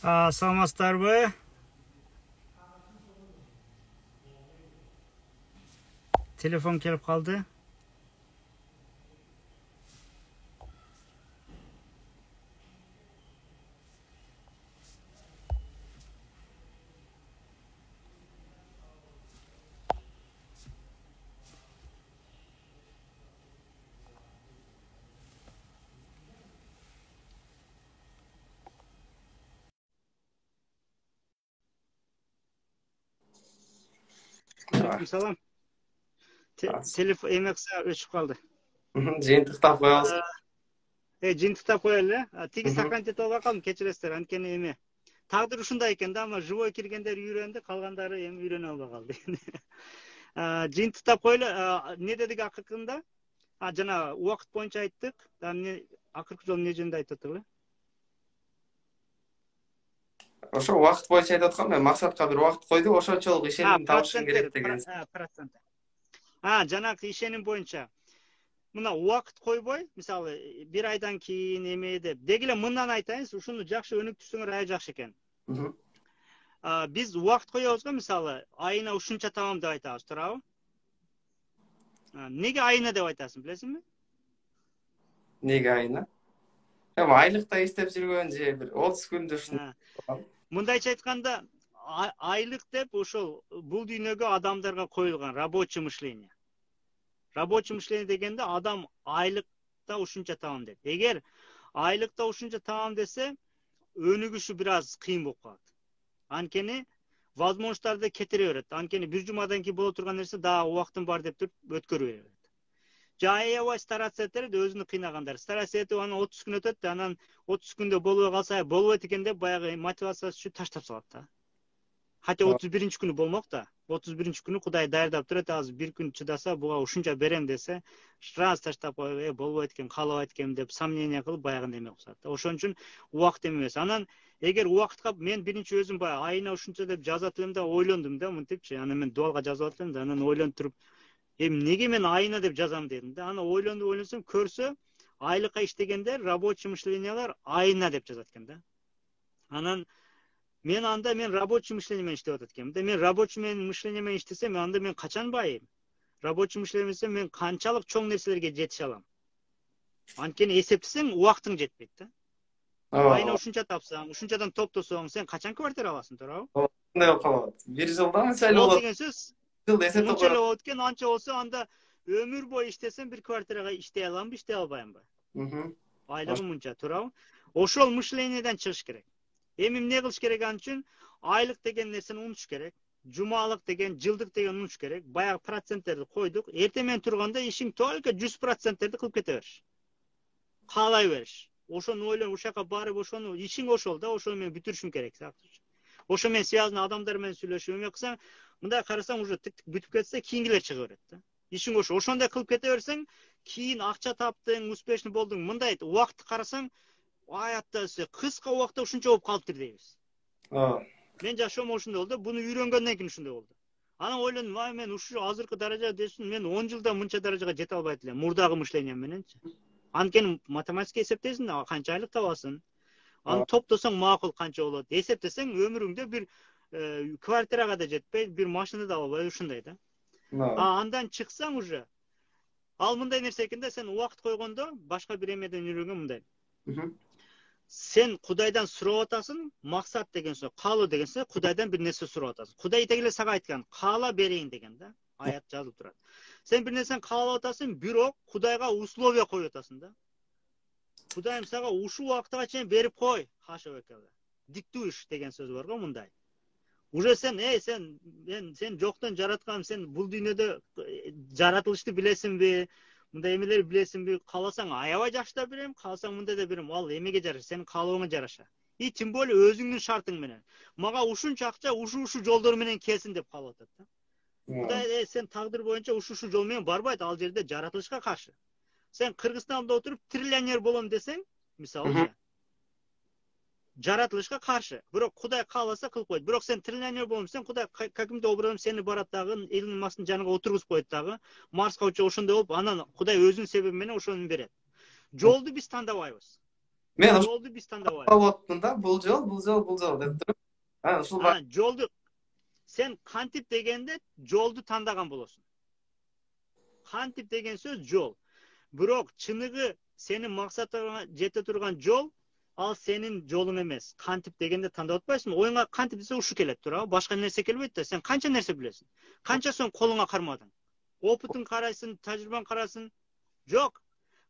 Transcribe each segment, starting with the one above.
Саламатсыздарбы? Телефон келип калды. Салам. Телефон эмекса өчүп калды. Жыйынтыктап коебуз. Жыйынтыктап коелу эле. Тиги сакан жетип албай калдым, кечиресиздер. Анткени эме тагдыр ушундай экен да, ама живой киргендер үйрөндү, калгандары эми үйрөнө албай калды. Жыйынтыктап коелу. Не дедик акыркында? Жана убакыт боюнча айттык. Акыркы жолу эмне жөнүндө айтып аттык эле? Ошо убакыт боюнча айтып аткам, мен максатка бир убакыт койдук, ошончолук ишеним табышым керек деген. Процент. Жанагы ишеним боюнча. Мына убакыт койбой, мисалы, бир айдан кийин эме деп. Деги эле мындан айтайынчы, ушуну жакшы өнүктүрсөңөр аябай жакшы экен. Биз убакыт коебуз го, мисалы, айына ушунча табам деп айтабыз, туурабы? Неге айына деп айтасың, билесиңби? Неге айына? Эми айлыкта иштеп жүргөн же бир 30 күндү ушундай. Мындайча айтканда, айлык деп ошол бул дүйнөгө адамдарга коюлган рабочий мышление. Рабочий мышление дегенде адам айлыкта ушунча табам дейт. Эгер айлыкта ушунча табам десе, өнүгүшү бир аз кыйын болуп калат. Анткени возможностьтарды кетире берет. Анткени бир жумадан кийин боло турган нерсе дагы убактым бар деп туруп өткөрүп берет. Аябай стараться этет, өзүнү кыйнагандар. Стараться этип анан 30 күн өтөт, анан 30 күндө болбой калса, болбойт экен деп баягы мотивациясы үчүн таштап салат да. Хотя 31 күнү болмок да. 31 күнү Кудай даярдап турат, азыр бир күн чыдаса, буга ушунча берем десе, раз таштап коюп, болбойт экен, каалабайт экен деп сомнение кылып баягы неме кылышат. Ошон үчүн убакыт эмес. Анан эгер убакытка мен биринчи өзүм баягы айына ушунча деп жазат элем да, ойлондум да, мынтипчи. Анан мен дуалга жазып атам да, анан ойлонуп туруп, неге мен айына деп жазам дедим да. Анан ойлонсом, көрсө, айлыкка иштегендер, рабочий мышлениялар айына деп жазат экен да. Анан мен рабочий мышление менен иштеп атат экенмин да. Мен рабочий мышление менен иштесем, анда мен качан байым? Рабочий мышление менен мен канчалык чоң нерселерге жетише алам? Анткени эсептесең, убактың жетпейт да. Айына ушунча тапсаң, ушунчадан топтосоң, сен качан квартира аласың, туурабы? Андай болуп калат. Бир жылда мынча эле болот. Ол деген сөз. Мынча эле болот экен, анча болсо, анда өмүр бою иштесем, бир квартирага иштей аламбы, иштей албаймбы? Айлыгым мынча, туурабы? Ошол мышлениеден чыгыш керек. Эми эмне кылыш керек ан үчүн? Айлык деген нерсени унутуш керек. Жумалык деген, жылдык деген унутуш керек. Баягы проценттерди койдук. Эртең менен турганда ишиң только 100%терди кылып кете бериш. Каалай бериш. Ошону ойлонуп, ушака барып, ошону ишиң ошол да, ошону мен бүтүрүшүм керек. Ошо менен связанный адамдар менен сүйлөшүп, эме кылсаң, мындай карасаң, уже бүтүп кетсе, кийингилер чыга берет да. Ишиң ошо. Ошондой кылып кете берсең, кийин акча таптың, успешный болдуң. Мындай убакытты карасаң, аятта кыска убакытта ушунча болуп калыптыр дейбиз. Мен жашоом ошондой болду, буну үйрөнгөндөн кийин ушундай болду. Анан ойлондум, мен ушу азыркы даража десин, мен 10 жылда мынча даражага жете албайт элем, мурдагы мышлением мененчи. Анткени математика эсептейсиң, канча айлык табасың. Аны топтосоң макул канча болот. Эсептесең, өмүрүңдө бир квартирага да жетпей, бир машина да албай, ушундай да. Андан чыксаң уже, ал мындай нерсе экен да, сен убакыт койгондо башка бир эмеден үйрөнгөн мындай. Сен Кудайдан сурап атасың, максат деген сөз, каалоо деген сөз, Кудайдан бир нерсе сурап атасың. Кудай деги эле сага айткан, каала берейин деген да. Аят жазылып турат. Сен бир нерсени каалап атасың, бирок Кудайга условия коюп атасың да. Кудайым сага ушул убакытка чейин берип кой, хашабекеле. Диктуйш деген сөз бар го мындай. Уже сен жоктон жараткан, сен бул дүйнөдө жаратылышты билесиңби? Мындай эмелер билесиңби? Кааласаң аябай жакшы берем, кааласаң мындай да берем. Ал эмеге жараша, сенин каалооңа жараша. Тим более өзүңдүн шартың менен. Мага ушунча акча ушу жолдор менен келсин деп каалап атат да. Кудай сен тагдыр боюнча ушу жол менен барбайт, ал жерде жаратылышка каршы. Сен Кыргызстанда отуруп триллионер болом десең, мисалы, жаратылышка каршы. Бирок Кудай кааласа кылып койт. Бирок сен триллионер болом десең, Кудай каким-то образом сени барат дагы, Илон Масктын жанына отургузуп коет дагы. Марска учу ошондой болуп, анан Кудай өзүнүн себеби менен ошону берет. Жолду биз тандабайбыз. Men жолду биз тандап алып да бул жол деп туруп. Ушул жолду сен кантип дегенде жолду тандаган болосуң. Кантип деген сөз жол. Бирок чыныгы сенин максатыңа жете турган жол ал сенин жолуң эмес. Кантип дегенде тандап атпайсың. Оюңа кантип десе ушу келет туурабы? Башка нерсе келбейт да. Сен канча нерсе билесиң? Канча соң колуңа кармадың? Опытың карайсың, тажрыйбаң карасың. Жок.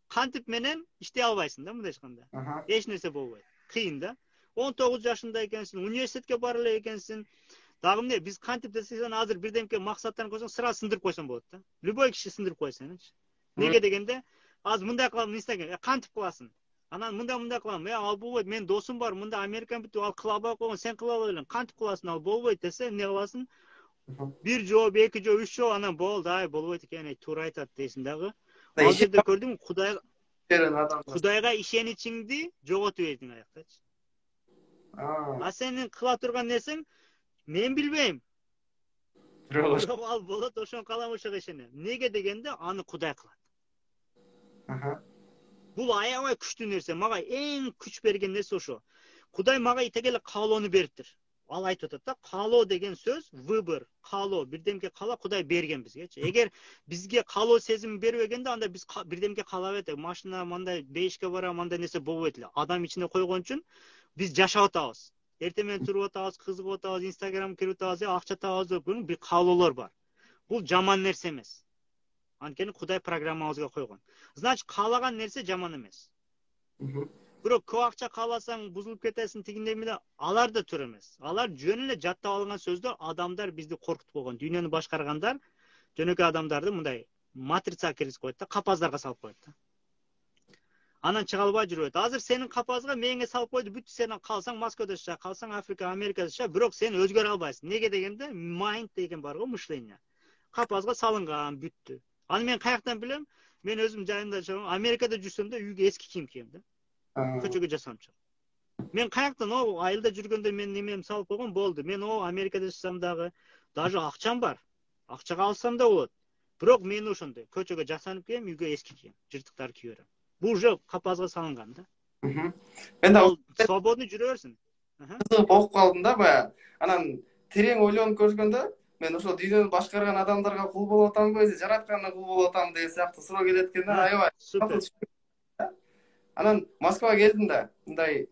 Кантип менен иштей албайсың да мындай айтканда. Эч нерсе болбойт. Кыйын да. 19 жашында экенсиң, университетке бара эле экенсиң. Дагы эмне биз кантип десең азыр бирдемке максаттарын койсоң, сразу сындырып койсоң болот да. Любой киши сындырып койсоң. Неге дегенде, азыр мындай кылам, инстаграм, кантип кыласың? Анан мындай кылам, ал болбойт, менин досум бар, мында Американы бүтүп ал кыла албай койгон, сен кыла албай элең. Кантип кыласың, ал болбойт десе, эмне кыласың? Бир жооп, эки жооп, үч жооп, анан болду, болбойт экен, туура айтат дейсиң дагы. Ал жерде көрдүң, Кудайга ишеничиңди жоготуп ийдиң аяктачы. Сенин кыла турган нерсең мен билбейм. Бирок ал болот, ошон калам, ошого ишенем. Неге дегенде аны Кудай кылат. Бул аябай күчтүү нерсе. Мага эң күч берген нерсе ошо. Кудай мага итегеле каалоону бериптир. Ал айтып атат да, каалоо деген сөз выбор, каалоо, бирдемке каала Кудай берген бизгечи. Эгер бизге каалоо сезими бербегенде, анда биз бирдемке каалабайт элек. Машина мындай бейишке барам, мындай нерсе болбойт эле. Адам ичине койгон үчүн биз жашап атабыз. Эртең менен туруп атабыз, кызыгып атабыз, Instagram кирип атабыз, акча табабыз деп бир каалоолор бар. Бул жаман нерсе эмес. Анткени Кудай программабызга койгон. Значит, каалаган нерсе жаман эмес. Бирок көп акча кааласаң, бузулуп кетесиң, тигиндей менен алар да туура эмес. Алар жөн эле жаттап алынган сөздөр, адамдар бизди коркутуп койгон. Дүйнөнү башкаргандар жөнөкөй адамдарды мындай матрицага киргизип коет да, капаздарга салып коет да. Анан чыга албай жүрөт. Азыр сенин капазга мээңе салып койду, бүт сен калсаң Москвада жаша, калсаң Африка, Америкада жаша, бирок сен өзгөрө албайсың. Неге дегенде, mind деген бар го, мышление. Капазга салынган, бүттү. Аны мен каяктан билем? Мен өзүм жайымда жашагам, Америкада жүрсөм да үйгө эски кийим кийем да. Көчөгө жасам чыгып. Мен каяктан айылда жүргөндө мен немем салып койгон болду. Мен Америкада жашасам дагы, даже акчам бар. Акчага алсам да болот. Бирок мен ошондой көчөгө жасанып кийем, үйгө эски кийем, жыртыктар кие берем. Бул уже капазга салынган да. Мен да свободный жүрө берсин. Кызыгып окуп калдым да бая. Анан терең ойлонуп көргөндө, мен ошол дүйнөнү башкарган адамдарга кул болуп атамбы, же жаратканга кул болуп атамбы деген сыяктуу суроо келет экен да. Аябай супер. Анан Москвага келдим да. Мындай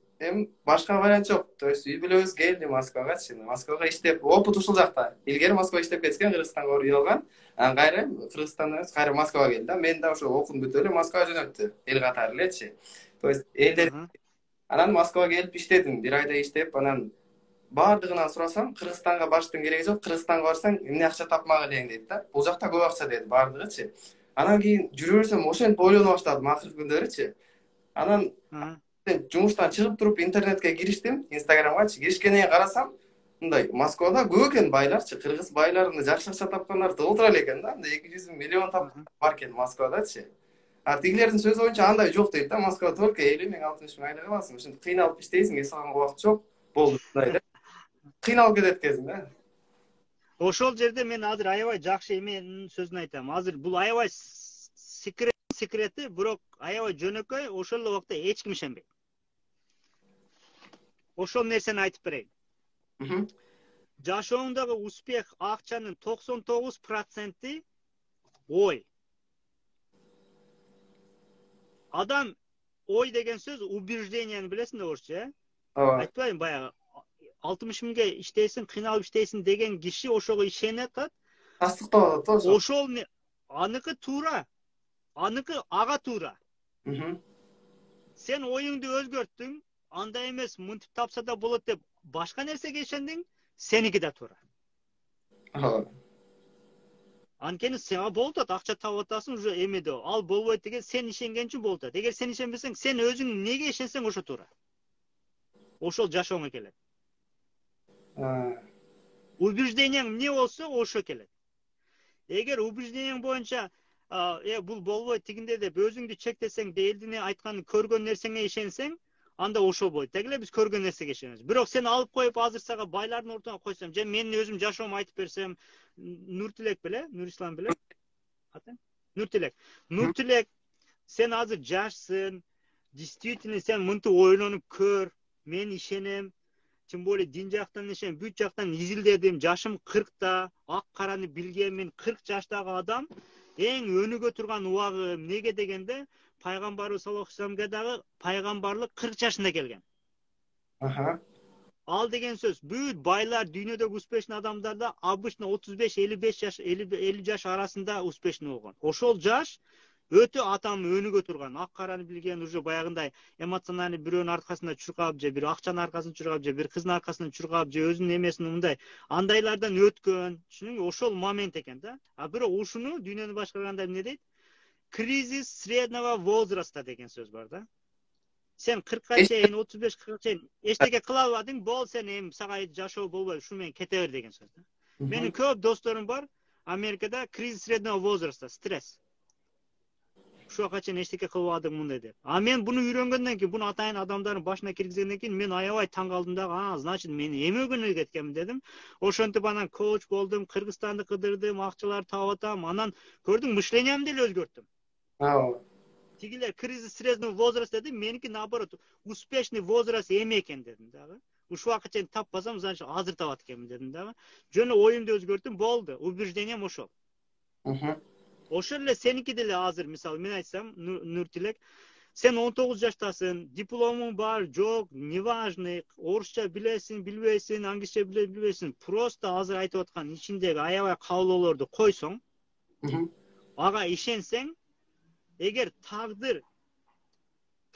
башка вариант жок. То есть үй бүлөбүз келди Москвагачы. Москвага иштеп, опыт ушул жакта. Илгери Москвага иштеп кеткен, Кыргызстанга үй алган. Анан кайра Кыргызстандан кайра Москвага келди да. Мен да ошо окуп бүтүп эле Москвага жөнөттү. Эл катары элечи. То есть элдер анан Москвага келип иштедим. Бир айда иштеп, анан бардыгынан сурасам, Кыргызстанга барыштын кереги жок. Кыргызстанга барсаң, эмне акча тапмак элең дейт да. Бул жакта көп акча деди бардыгычы. Анан кийин жүрө берсем, ошентип ойлоно баштадым акыркы күндөрүчү. Анан жумуштан чыгып туруп интернетке кириштим, Инстаграмгачы. Киришкенден кийин карасам, мындай Москвада көп экен байларчы, кыргыз байларында жакшы акча тапкандар толтура эле экен да. 200 миллион тапкан бар экен Москвадачы. Тигилердин сөзү боюнча андай жок дейт да. Москвада только 50 000, 60 000 айлык аласың. Ошентип кыйналып иштейсиң, эс алганга убакыт жок. Болду мындай да. Кыйналып кетет экенсиң да. Ошол жерде мен азыр аябай жакшы эменин сөзүн айтам. Азыр бул аябай секрети, бирок аябай жөнөкөй, ошол эле убакта эч ким ишенбейт. Ошол нерсени айтып берейин. Жашооңдогу успех акчанын 99% ой. Адам ой деген сөз убежденияны билесиң да орусча, айтпайбы баягы 60 миңге иштейсиң, кыйналып иштейсиң деген киши ошого ишенет атат. Тастыктап атат. Ошол аныкы туура. Аныкы ага туура. Сен оюңду өзгөрттүң, андай эмес, мынтип тапса да болот деп башка нерсеге ишендиң, сеники да туура. Анткени сен болот, акча таап атасың, уже эмеде ал болбойт деген сен ишенген үчүн болот. Эгер сен ишенбесең, сен өзүң неге ишенсең ошо туура. Ошол жашооңо келет. Убежденияң эмне болсо, ошо келет. Эгер убежденияң боюнча бул болбойт тигинде деп өзүңдү чектесең, элдин айтканын көргөн нерсеңе ишенсең, анда ошол болот. Тегиле биз көргөн нерсеге ишенебиз. Бирок сен алып коюп азыр сага байлардын ортуна койсом, же менин өзүм жашоомду айтып берсем, Нуртилек беле, Нурислам беле? Аты? Нуртилек. Нуртилек, сен азыр жашсың, действительно сен мынтип ойлонуп көр, мен ишенем, тем более дин жактан ишенем, бүт жактан изилдедим, жашым 40та, ак караны билген мен 40 жаштагы адам, эң өнүгө турган убагы эмнеге дегенде, пайгамбарыбыз саллаллаху алейхи вассаламга дагы пайгамбарлык 40 жашында келген. Ал деген сөз, бүт байлар, дүйнөдөгү успешный адамдарда обычно 35-55 жаш, 50 жаш арасында успешный болгон. Ошол жаш өтө атам өнүгө турган, ак караны билген, уже баягындай эмоциональный бирөөнүн аркасында чуркап, же бир акчанын аркасында чуркап, же бир кыздын аркасында чуркап, же өзүнүн эмесин мындай андайлардан өткөн, түшүнүңбү, ошол момент экен да. А бирок ушуну дүйнөнү башкарганда эмне дейт? Кризис среднего возраста деген сөз бар да. Сен 40ка чейин, 35-40ка чейин эчтеке кыла албадың, бол сен эми сага жашоо болбойт, ушу менен кете бер деген сөз да. Менин көп досторум бар Америкада, кризис среднего возраста, стресс. Ушуга чейин эчтеке кылбадым мындай деп. А мен буну үйрөнгөндөн кийин, буну атайын адамдардын башына киргизгенден кийин мен аябай таң калдым да, значит мен эмөгөнө кеткенмин дедим. Ошентип анан коуч болдум, Кыргызстанды кыдырдым, акчалар таап атам, анан көрдүң, мышлениямды эле өзгөрттүм. Тигилер кризис среднего возраста деди, меники наоборот, успешный возраст эме экен дедим дагы. Ушул убакка чейин таппасам, значит азыр табат экенмин дедим дагы. Жөн оюмду өзгөрттүм, болду. Убеждением ошол. Ошол эле сеники деле азыр, мисалы мен айтсам, Нуртилек, сен 19 жаштасың, дипломуң бар, жок, неважно, орусча билесиң, билбейсиң, англисче билбейсиң, просто азыр айтып аткан ичиндеги аябай каалоолорду койсоң, ага ишенсең, эгер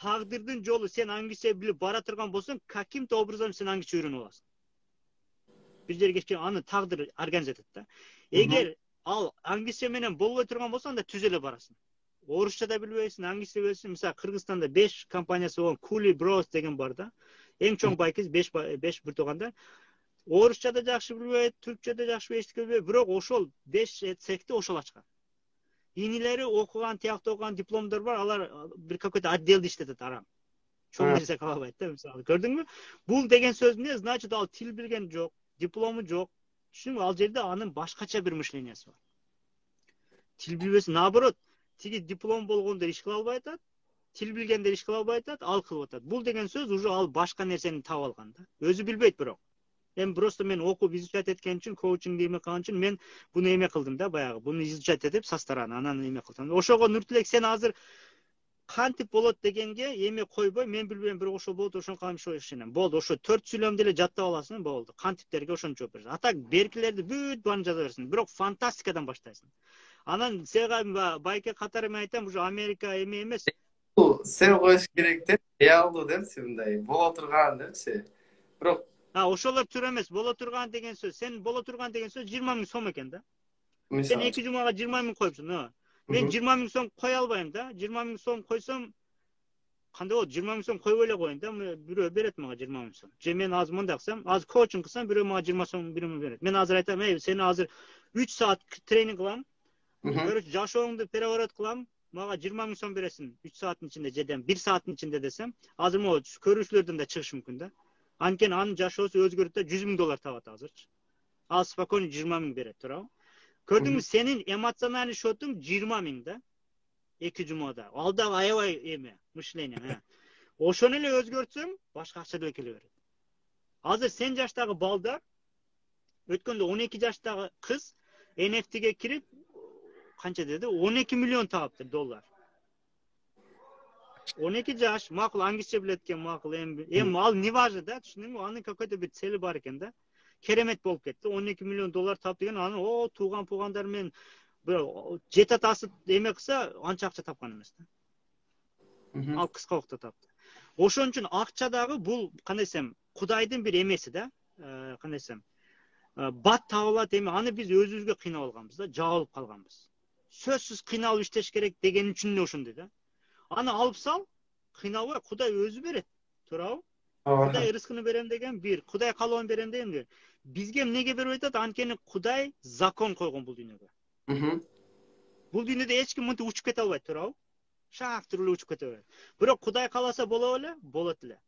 тагдырдын жолу сен англисче билип бара турган болсоң, каким-то образом сен англисче үйрөнүп аласың. Бир жерге чейин аны тагдыр организовать этет да. Эгер ал англисче менен болбой турган болсо, анда түз эле барасың. Орусча да билбейсиң, англисче билбейсиң. Мисалы Кыргызстанда 5 компаниясы болгон Kuli Bros деген бар да. Эң чоң байкыз 5 бир тууганда. Орусча да жакшы билбейт, түркчө да жакшы билбейт, бирок ошол 5 цехти ошол ачкан. Инилери окуган, тияктуу окуган дипломдор бар, алар бир какой-то отделде иштетет арам. Чоң нерсе кыла албайт да, мисалы. Көрдүңбү? Бул деген сөз эмне? Значит, ал тил билген жок, диплому жок. Түшүнүңбү, ал жерде анын башкача бир мышлениясы бар. Тил билбесин, наоборот, тиги диплом болгондор иш кыла албай атат, тил билгендер иш кыла албай атат, ал кылып атат. Бул деген сөз уже ал башка нерсени таап алган да. Өзү билбейт бирок. Эми просто мен окуп изучать эткен үчүн, коучинг эме кылган үчүн мен буну эме кылдым да, баягы. Буну изучать этип со стороны, анан эме кылдым. Ошого Нуртилек, сен азыр кантип болот дегенге эме койбой, мен билбейм, бирок ошол болот, ошон калам ошо ишенем. Болду, ошо 4 сүйлөмдү эле жаттап аласың, болду. Кантиптерге ошончо жооп бересиң. Атак беркилерди бүт баарын жаза бересиң. Бирок фантастикадан баштайсың. Анан сага байке катары мен айтам, уже Америка эме эмес. Бул сел коюш керек деп, реалдуу депчи, мындай боло турган депчи. Бирок ошолор туура эмес, боло турган деген сөз. Сен боло турган деген сөз 20 000 сом экен да. Сен 2 жумага 20 000 коюпсуң, мен 20 000 сом кое албайм да. 20 000 сом койсом, кандай болот? 20 000 сом койбой эле коеюн да. Бирөө берет мага 20 000 сом. Же мен азыр мындай кылсам, азыр коучинг кылсам, бирөө мага 20 сом берет. Мен азыр айтам, сени азыр 3 саат тренинг кылам. Короче, жашооңду переворот кылам. Мага 20 000 сом бересиң 3 сааттын ичинде, жеден 1 сааттын ичинде десем, азыр могу көрүүчүлөрдөн да чыгышы мүмкүн да. Анткени анын жашоосу өзгөрүп да $100 000 табат азырчы. Ал спокойно 20 000 берет, туурабы? Көрдүңбү, сенин эмоциональный счетуң 20 000 да. 2 жумада. Ал да аябай эме, мышление. Ошону эле өзгөртсөң, башка акча деле келе берет. Азыр сен жаштагы балдар, өткөндө 12 жаштагы кыз NFT'ге кирип, канча деди? 12 миллион таапты $. 12 жаш, макул англисче билет экен, макул эми ал не важно да, түшүндүңбү? Анын какой-то бир цели бар экен да. Керемет болуп кетти. 12 миллион $. Тап деген, аны тууган-пуугандар менен бир жет атасы эме кылса, анча акча тапкан эмес да. Ал кыска убакытта тапты. Ошон үчүн акча дагы бул кандай десем, Кудайдын бир эмеси да. Кандай десем, бат табылат эми, аны биз өзүбүзгө кыйнап алганбыз да, жабылып калганбыз. Сөзсүз кыйналып иштеш керек деген үчүн эле ошондой да. Аны алып сал, кыйналбай, Кудай өзү берет. Туурабы? Кудай рызкыны берем деген бир, Кудай каалабын берем деген бир. Бизге эмнеге берип атат? Анткени Кудай закон койгон бул дүйнөгө. Бул дүйнөдө эч ким мынтип учуп кете албайт, туурабы? Шак туруп эле учуп кете берет. Бирок Кудай кааласа боло беле? Болот эле.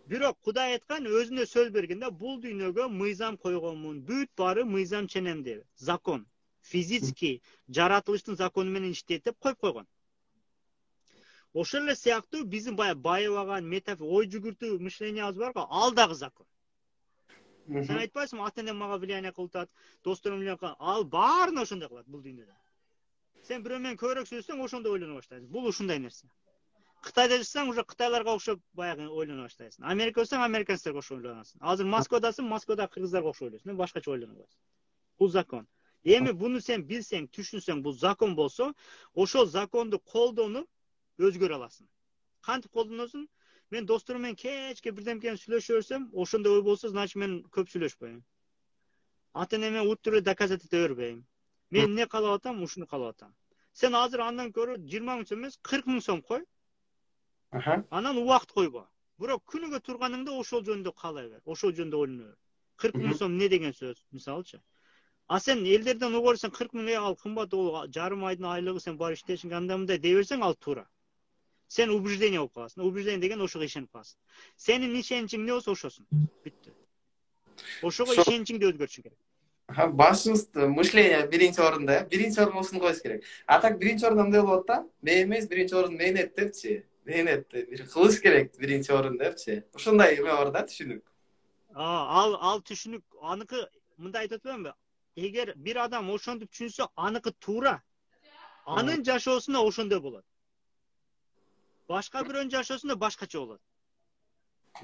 Бирок Кудай айткан, өзүнө сөз берген да, бул дүйнөгө мыйзам койгонмун. Бүт баары мыйзам ченемде. Закон. Физический жаратылыштын закону менен иштейт деп коюп койгон. Ошол эле сыяктуу биздин баягы байыбаган ой жүгүртүү мышлениябыз бар го, ал дагы закон. Сен айтпайсыңбы, ата энем мага влияние кылып атат, досторум влияние, ал баарын ошондой кылат бул дүйнөдө. Сен бирөө менен көбүрөөк сүйлөшсөң, ошондой ойлоно баштайсың. Бул ушундай нерсе. Кытайда жашасаң, уже кытайларга окшоп баягы ойлоно баштайсың. Америка болсоң, американецтерге окшоп ойлоносуң. Азыр Москвадасың, Москвадагы кыргыздарга окшоп ойлойсуң, башкача ойлоно койсуң. Бул закон. Эми буну сен билсең, түшүнсөң, бул закон болсо, ошол законду колдонуп өзгөрө аласың. Кантип колдоносуң? Мен досторум менен кечке бирдемкени сүйлөшө берсем, ошондой ой болсо, значит мен көп сүйлөшпөйм. Ата энеме утур доказать эте бербейм. Мен эмне каалап атам, ушуну каалап атам. Сен азыр андан көрө 20 миң сом эмес, 40 миң сом кой. Анан убакыт койбо. Бирок күнүгө турганыңда ошол жөнүндө каалай бер, ошол жөнүндө ойлоно бер. 40 миң сом эмне деген сөз, мисалычы. А сен элдерден угорсаң 40 миң ал кымбат, ол жарым айдын айлыгы, сен барып иштешиң, андай мындай дей берсең, ал туура. Сен убеждение болуп каласың. Убеждение деген ошого ишенип каласың. Сенин ишеничиң эмне болсо ошосун. Бүттү. Ошого ишеничиңди өзгөртүшүң керек. Башыбыз мышление биринчи орунда, биринчи орунга ушуну коюш керек. А так биринчи орунда эмне болот да? Мен эмес, биринчи орун мээнет депчи. Мээнет кылыш керек биринчи орун депчи. Ушундай эме бар да, түшүнүк. Ал түшүнүк аныкы мындай айтып атпаймынбы? Эгер бир адам ошентип түшүнсө, аныкы туура. Анын жашоосунда ошондой болот. Башка бирөөнүн жашоосунда башкача болот.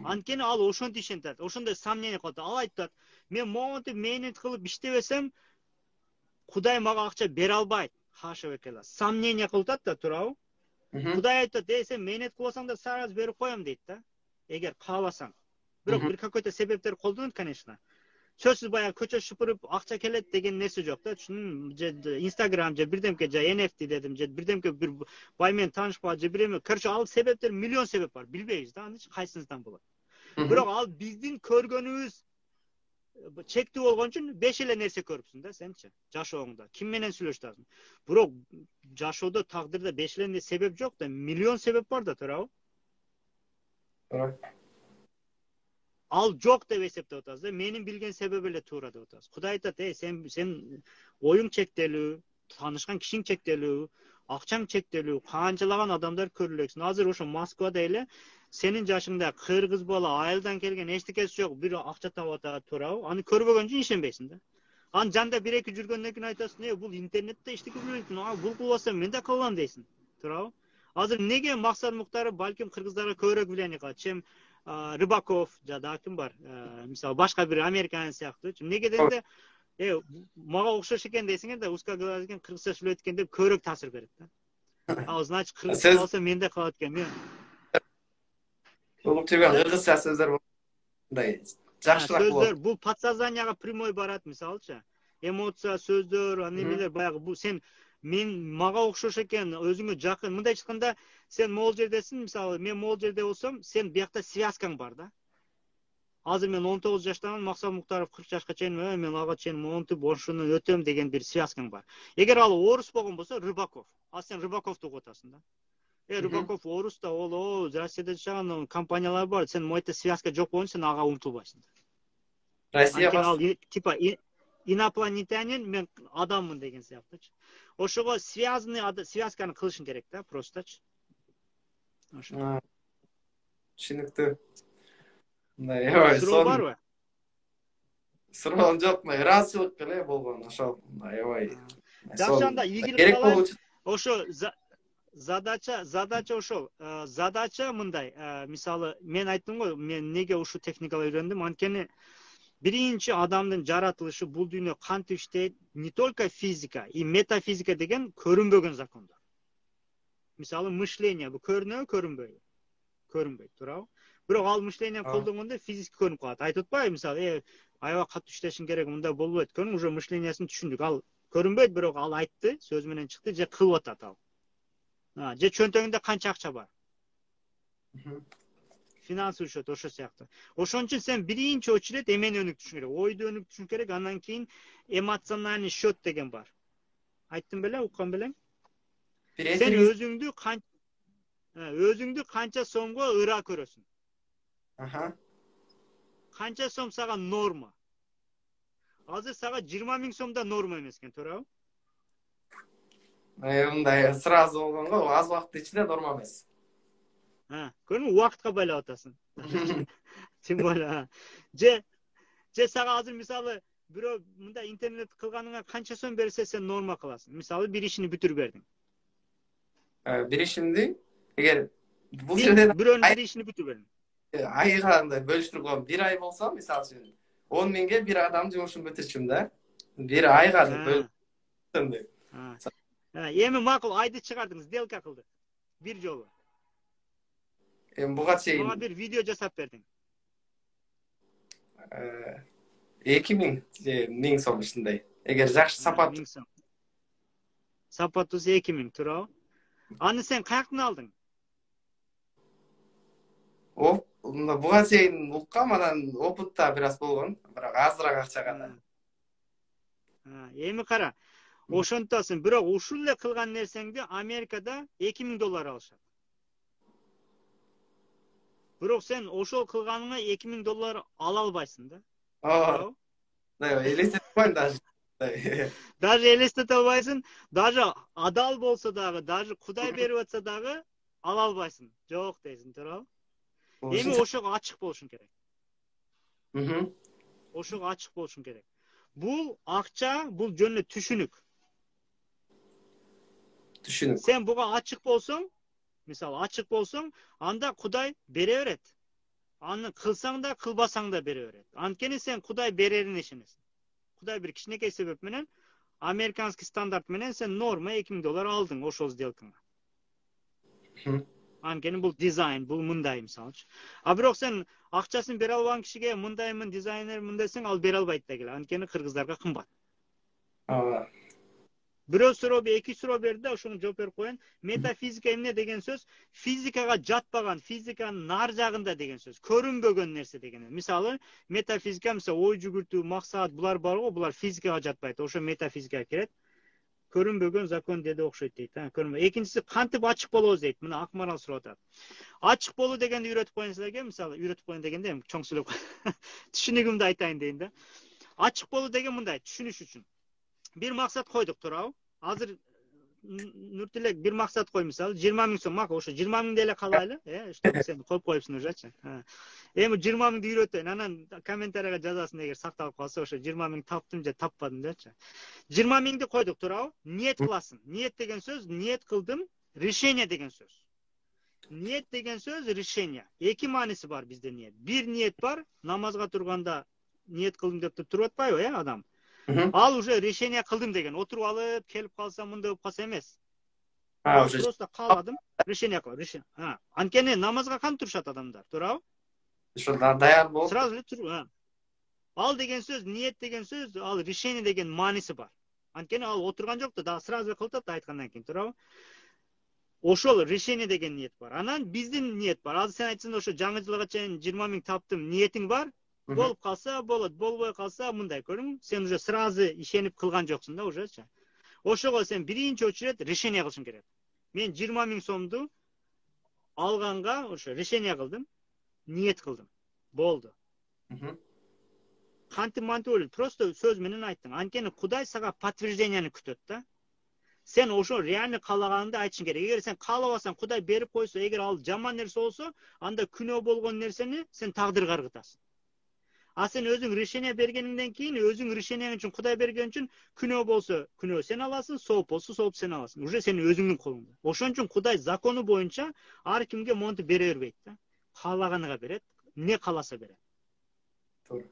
Анткени ал ошентип ишенет, ошондой сомнение кылат. Ал айтат, мен монтип мээнет кылып иштебесем, Кудай мага акча бере албайт. Хаша бекела. Сомнение кылып атат да, туурабы? Кудай айтат, сен мээнет кылсаң да сразу берип коем дейт да. Эгер кааласаң. Бирок бир какой-то себептер колдонот, конечно. Сөзсүз баягы көчө шыпырып акча келет деген нерсе жок да. Түшүндүм, Instagram же бирдемке же NFT дедим, же бирдемке бир бай менен таанышпа, же биреме. Короче, ал себептер миллион себеп бар. Билбейбиз да, аны кайсысынан болот. Бирок ал биздин көргөнүбүз чектүү болгон үчүн 5 эле нерсе көрүпсүң да сенчи, жашооңдо. Ким менен сүйлөшүп атасың? Бирок жашоодо, тагдырда 5 эле себеп жок да, миллион себеп бар да, туурабы? Ал жок деп эсептеп атасыз да. Менин билген себеп эле туура деп атасыз. Кудай айтат, сен оюң чектелүү, таанышкан кишиң чектелүү, акчаң чектелүү, канчалаган адамдар көрүлөксүн. Азыр ошо Москвада эле сенин жашыңда кыргыз бала, айылдан келген, эчтекеси жок, бир акча таап атат, туурабы? Аны көрбөгөн үчүн ишенбейсиң да. Анын жанында бир-эки жүргөндөн кийин айтасың, бул интернетте эчтеке билбейм, бул кылбасам мен да кылам дейсиң, туурабы? Азыр эмнеге Максат Муктаров балким кыргыздарга көбүрөөк влияние кылат, чем Рыбаков, жада ким бар, мисалы башка бир американец сыяктуу. Эмнеге дегенде, мага окшош экен дейсиң да, узко глаз экен, кыргызча сүйлөйт экен деп көбүрөөк таасир берет да. Значит, кыргызча кылса мен да кылат экен. Угуп жүргөн кыргызча сөздөр мындай жакшыраак болот. Сөздөр бул подсознанияга прямой барат, мисалычы. Эмоция, сөздөр, анемелер баягы бул сен мага окшош экен, өзүңө жакын. Мындай айтканда, сен могул жердесиң, мисалы, мен могул жерде болсом, сен биякта связкаң бар да. Азыр мен 19 жаштамын, Максат Муктаров 40 жашка чейин, мен ага чейин монтип ошону өтөм деген бир связкаң бар. Эгер ал орус болгон болсо, Рыбаков. А сен Рыбаковду угуп атасың да. Рыбаков орус да, ол Россияда жашаган компаниялар бар. Сен моите связка жок болгон, сен ага умтулбайсың. Россия ал типа инопланетянин, мен адаммын деген сыяктычы. Ошого связканы кылышың керек да, просточу. Түшүнүктүү. Мындай, суроо барбы? Суроо жок, ыраазычылык эле болгон, ошол. Аябай. Жакшы, анда ийгилик каалайм. Ошо задача ошол. Задача мындай, мисалы, мен айттым го, мен неге ушу техникаларды үйрөндүм? Анткени биринчи адамдын жаратылышы бул дүйнө кантип иштейт? Не только физика, и метафизика деген көрүнбөгөн закондор. Мисалы, мышление бул көрүнөбү, көрүнбөйбү? Көрүнбөйт, туурабы? Бирок ал мышление колдонгондо физика көрүнүп калат. Айтып атпайбы, мисалы, аябай катуу иштешиң керек, мындай болбойт. Өйткөнү уже мышлениесин түшүндүк. Ал көрүнбөйт, бирок ал айтты, сөз менен чыкты, же кылып атат ал. Же чөнтөгүндө канча акча бар? Финансовый счет ошо сыяктуу. Ошон үчүн сен биринчи очередь эмени өнүктүрүшүң керек. Ойду өнүктүрүшүң керек, андан кийин эмоциональный счет деген бар. Айттым беле, уккан белең? Сен өзүңдү канча сомго ыра көрөсүң? Канча сом сага норма? Азыр сага 20 миң сом да норма эмес экен, туурабы? Мындай сразу болгонго, аз убакыттын ичинде норма эмес. Көрдүңбү, убакытка байлап атасың. Тем более. Же сага азыр мисалы бирөө мындай интернет кылганыңа канча сом берсе сен норма кыласың. Мисалы бир ишини бүтүрүп бердиң. Бир ишимди эгер бул жерден бирөөнүн бир ишини бүтүрүп бердиң. Айга андай бөлүштүрүп коем. 1 ай болсо, мисалы үчүн 10 миңге бир адам жумушун бүтүрчүм да. 1 айга бөлүштүрдүм деп. Эми макул, айды чыгардыңыз, сделка кылдык. Бир жолу. Эми буга чейин мага бир видео жасап бердиң. 2000 же 1000 сом ушундай. Эгер жакшы сапаттуу. Сапаттуусу 2000, туурабы? Аны сен каяктан алдың? Буга чейин уккам, анан опытта бир аз болгон, бирок азыраак акчага. Эми кара, ошонтосун, бирок ушул эле кылган нерсеңди Америкада $2000 алышат. Бирок сен ошол кылганыңа $2000 ала албайсың да. Элестете албайм даже. Даже элестете албайсың, даже адал болсо дагы, даже Кудай берип атса дагы ала албайсың. Жок дейсиң, туурабы? Эми ошого ачык болушуң керек. Ошого ачык болушуң керек. Бул акча, бул жөнүндө түшүнүк. Сен буга ачык болсоң, мисалы ачык болсоң, анда Кудай бере берет. Аны кылсаң да, кылбасаң да бере берет. Анткени сен Кудай берерине ишенесиң. Кудай бир кичинекей себеп менен, американский стандарт менен сен норма $2000 алдың ошол сделкаңа. Анткени бул дизайн, бул мындай мисалчы. Бирок сен акчасын бере албаган кишиге мындаймын, дизайнер мындайсың, ал бере албайт да келе. Анткени кыргыздарга кымбат. Бирөө суроо, эки суроо берди да, ошону жооп берип коеюн. Метафизика эмне деген сөз? Физикага жатпаган, физиканын нар жагында деген сөз. Көрүнбөгөн нерсе деген. Мисалы, метафизика, мисалы ой жүгүртүү, максат, булар бар го, булар физикага жатпайт. Ошо метафизикага кирет. Көрүнбөгөн закон деди окшойт дейт. Экинчиси кантип ачык болобуз дейт. Мына Акмарал сурап атат. Ачык болуу дегенди үйрөтүп коеюн силерге, мисалы, үйрөтүп коеюн дегенде эми чоң сүйлөп түшүнүгүмдү айтайын дейин да. Ачык болуу деген мындай, түшүнүш үчүн. Бир максат койдук, туурабы? Азыр Нуртилек бир максат кой, мисалы 20 000 сом, мак ошо 20 000 деле калайлы, чтобы сен коюп коюпсуң ужачы. Эми 20 000ды үйрөтөйүн, анан комментарийга жазасың эгер сакталып калса, ошо 20 000 таптым же таппадым депчи. 20 000ды койдук, туурабы? Ниет кыласың. Ниет деген сөз, ниет кылдым, решение деген сөз. Ниет деген сөз, решение. Эки мааниси бар бизде ниет. Бир ниет бар, намазга турганда ниет кылдым деп туруп атпайбы, адам? Ал уже решение кылдым деген. Отуруп алып, келип калса, мындай болуп калса эмес. Просто кааладым, решение кылдым. Анткени намазга кантип турушат адамдар, туурабы? Ошо даяр болуп. Сразу эле туруп. Ал деген сөз, ниет деген сөз, ал решение деген мааниси бар. Анткени ал отурган жок да, дагы сразу кылып атат айткандан кийин, туурабы? Ошол решение деген ниет бар. Анан биздин ниет бар. Азыр сен айтсаң, ошо жаңы жылга чейин 20 000 таптым, ниетиң бар. Болуп калса болот, болбой калса мындай, көрдүңбү? Сен уже сразу ишенип кылган жоксуң да ужечи. Ошого сен биринчи очередь решение кылышың керек. Мен 20 000 сомду алганга ошо решение кылдым, ниет кылдым. Болду. Кантип мантип ойлойт? Просто сөз менен айттың. Анткени Кудай сага подтверждениени күтөт да. Сен ошо реально каалаганыңды айтышың керек. Эгер сен каалабасаң, Кудай берип койсо, эгер ал жаман нерсе болсо, анда күнөө болгон нерсени сен тагдырга ыргытасың. Сен өзүң решение бергениңден кийин, өзүң решениең үчүн Кудай берген үчүн күнөө болсо, күнөө сен аласың, сооп болсо, сооп сен аласың. Уже сенин өзүңдүн колуңда. Ошон үчүн Кудай закону боюнча ар кимге монтип бере бербейт да. Каалаганыга берет, эмне кааласа берет. Туура.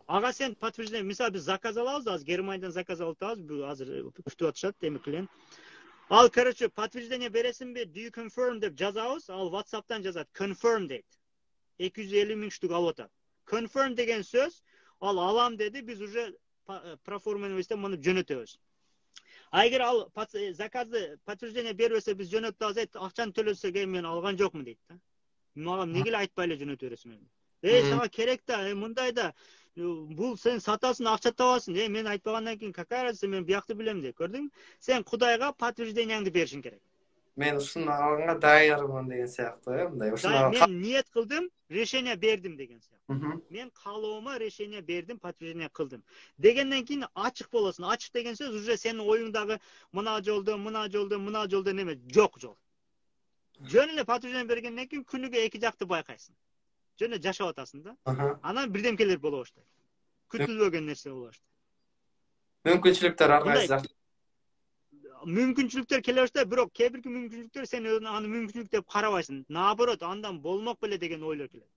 Ага сен подтверждение, мисалы биз заказ алабыз, азыр Германиядан заказ алып атабыз, азыр күтүп атышат эми клиент. Ал, короче, подтверждение бересиңби? Do you confirm деп жазабыз, ал WhatsApp'тан жазат, confirm дейт. 250 000 штук алып атат. Confirm деген сөз, ал алам деди, биз уже проформаны мынып жөнөтөбүз. Эгер ал заказды подтверждение бербесе, биз жөнөтүп азайт, акчаны төлөсөк, мен алган жокмун дейт да. Мага эмнеге эле айтпай эле жөнөтө бересиң? Сага керек да, мындай да, бул сен сатасың, акча табасың. Мен айтпагандан кийин какая разница, мен биякты билем деп, көрдүңбү? Сен Кудайга подтверждениеңди беришиң керек. Мен ушуну алганга даярмын деген сыяктуу, мындай. Мен ниет кылдым, решение бердим деген сыяктуу. Мен каалоома решение бердим, подтверждение кылдым. Дегенден кийин ачык болосуң. Ачык деген сөз уже сенин оюңдагы мына жолдо неме жок жол. Жөн эле патоген бергенден кийин күнүгө эки жакты байкайсың. Жөн эле жашап атасың да. Анан бирдемкелер боло баштайт. Күтүлбөгөн нерсе боло баштайт. Мүмкүнчүлүктөр ар кайсы жакта. Мүмкүнчүлүктөр келе баштайт, бирок кээ бирки мүмкүнчүлүктөр сен аны мүмкүнчүлүк деп карабайсың. Наоборот, андан болмок беле деген ойлор келет.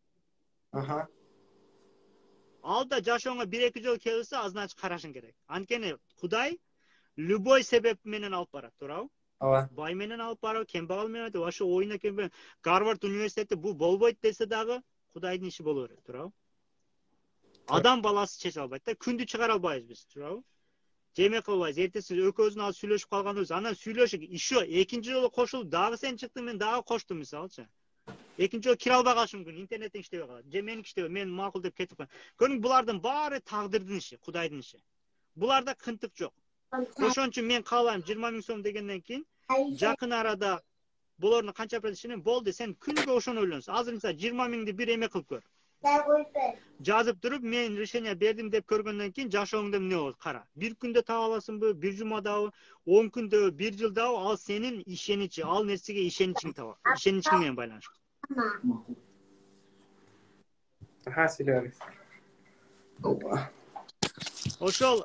Алда жашооңо 1-2 жол келсе, значит карашың керек. Анткени Кудай любой себеп менен алып барат, туурабы? Ооба. Бай менен алып барат, кембагал менен, ошо оюна кембе Гарвард университети бул болбойт десе дагы, Кудайдын иши боло берет, туурабы? Адам баласы чече албайт да, күндү чыгара албайбыз биз, туурабы? Жеме кылбайбыз, эртеси экөөбүздүн алып сүйлөшүп калганыбыз, анан сүйлөшүп, еще экинчи жолу кошулуп, дагы сен чыктың, мен дагы коштум мисалычы. Экинчи жолу кире албай калышым мүмкүн, интернеттен иштебей калат. Же меники иштебей, мен макул деп кетип калам. Көрүң, булардын баары тагдырдын иши, Кудайдын иши. Буларда кынтык жок. Ошон үчүн мен каалайм 20 000 сом дегенден кийин жакын арада булардын канча процентин болду, сен күнгө ошону ойлонсуң. Азыр мисалы 20 000ди бир эме кылып көр. Жазып туруп, мен решение бердим деп көргөндөн кийин жашооңдо эмне болот? Кара. Бир күндө таба аласыңбы, бир жумадабы, 10 күндө, бир жылдабы, ал сенин ишеничи, ал нерсеге ишеничиң таба. Ишеничиң менен байланыштуу. Сөйлөбүз. Ошол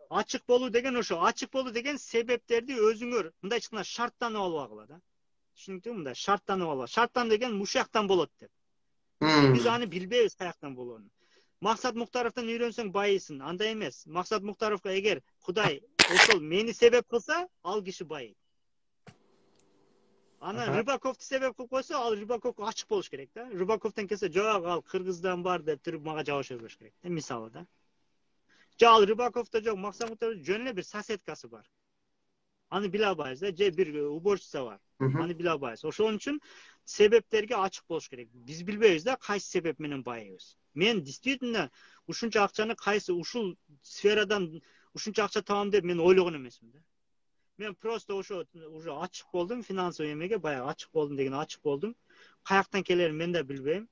ачык болуу деген ошо. Ачык болуу деген себептерди өзүңөр мындайча айтканда шарттанып албагыла да. Түшүнүктүүбү? Мындай шарттанып алба. Шарттан деген мушактан болот деп. Биз аны билбейбиз каяктан болоорун. Максат Муктаровдон үйрөнсөң байыйсың, андай эмес. Максат Муктаровго эгер Кудай ошол мени себеп кылса, ал киши байыйт. Ана Рыбаковду себеп кылып койсо, ал Рыбаковго ачык болуш керек да. Рыбаковдон келсе, жок, ал Кыргыздан бар деп туруп мага жабыша бериш керек. Мисалы да. Же ал Рыбаковдо жок, Максат Муктаровдо жөн эле бир соседкасы бар. Аны биле албайбыз да, же бир уборщица бар. Аны биле албайбыз. Ошон үчүн себептерге ачык болуш керек. Биз билбейбиз да кайсы себеп менен байыбыз. Мен действительно ушунча акчаны кайсы ушул сферадан ушунча акча табам деп мен ойлогон эмесмин да. Мен просто ошо уже ачык болдум, финансовый эмеге баягы ачык болдум деген ачык болдум. Каяктан келерин мен да билбейм.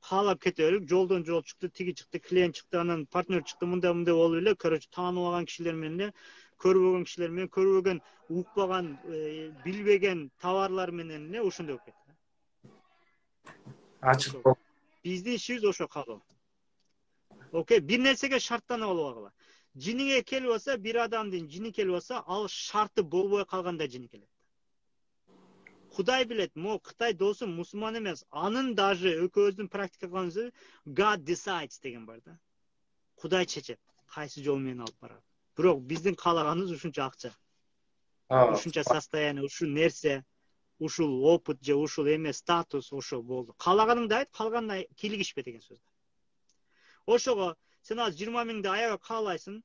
Каалап кете берип, жолдон жол чыкты, тиги чыкты, клиент чыкты, анан партнер чыкты, мындай болуп эле, короче, таанып алган кишилер менен эле, көрбөгөн кишилер менен, көрбөгөн, укпаган, билбеген товарлар менен эле ошондой болуп кетти. Ачык бол. Биздин ишибиз ошо калуу. Окей, бир нерсеге шарттанып албагыла. Жиниңе келип алса, бир адамдын жини келип алса, ал шарты болбой калганда жини келет. Кудай билет, мо Кытай досу мусулман эмес. Анын даже экөөбүздүн практика кылганыбыз God decides деген бар да. Кудай чечет, кайсы жол менен алып барат. Бирок биздин каалаганыбыз ушунча акча. Ушунча состояние, ушул нерсе, ушул опыт же ушул эме статус ошо болду. Каалаганыңды айт, калганына кийлигишпе деген сөз. Ошого сен азыр 20 000ди аябай каалайсың.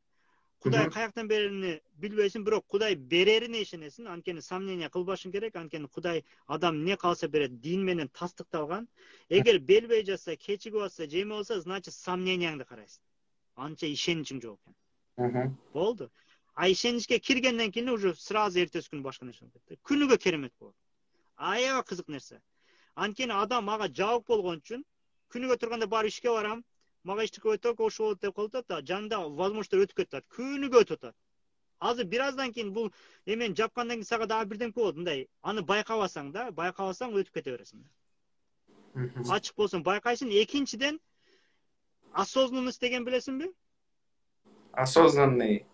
Кудай каяктан берерин билбейсиң, бирок Кудай берерине ишенесиң. Анткени сомнение кылбашың керек. Анткени Кудай адам эмне калса берет, дин менен тастыкталган. Эгер бербей жатса, кечигип атса, жеме болсо, значит сомненияңды карайсың. Анча ишеничиң жок экен. Болду. А ишеничке киргенден кийин уже сразу эртеси күнү башка нерсе болот. Күнүгө керемет болот. Аябай кызык нерсе. Анткени адам мага жабык болгон үчүн күнүгө турганда барып ишке барам. Мага иштик өтөк, ошо болот деп калып атат, жанында возможность өтүп кетет. Күнүгө өтүп атат. Азыр бир аздан кийин бул эмен жапкандан кийин сага дагы бирдемке болот. Мындай, аны байкабасаң да, байкабасаң өтүп кете бересиң да. Ачык болсоң байкайсың. Экинчиден, осознанность деген билесиңби? Осознанный.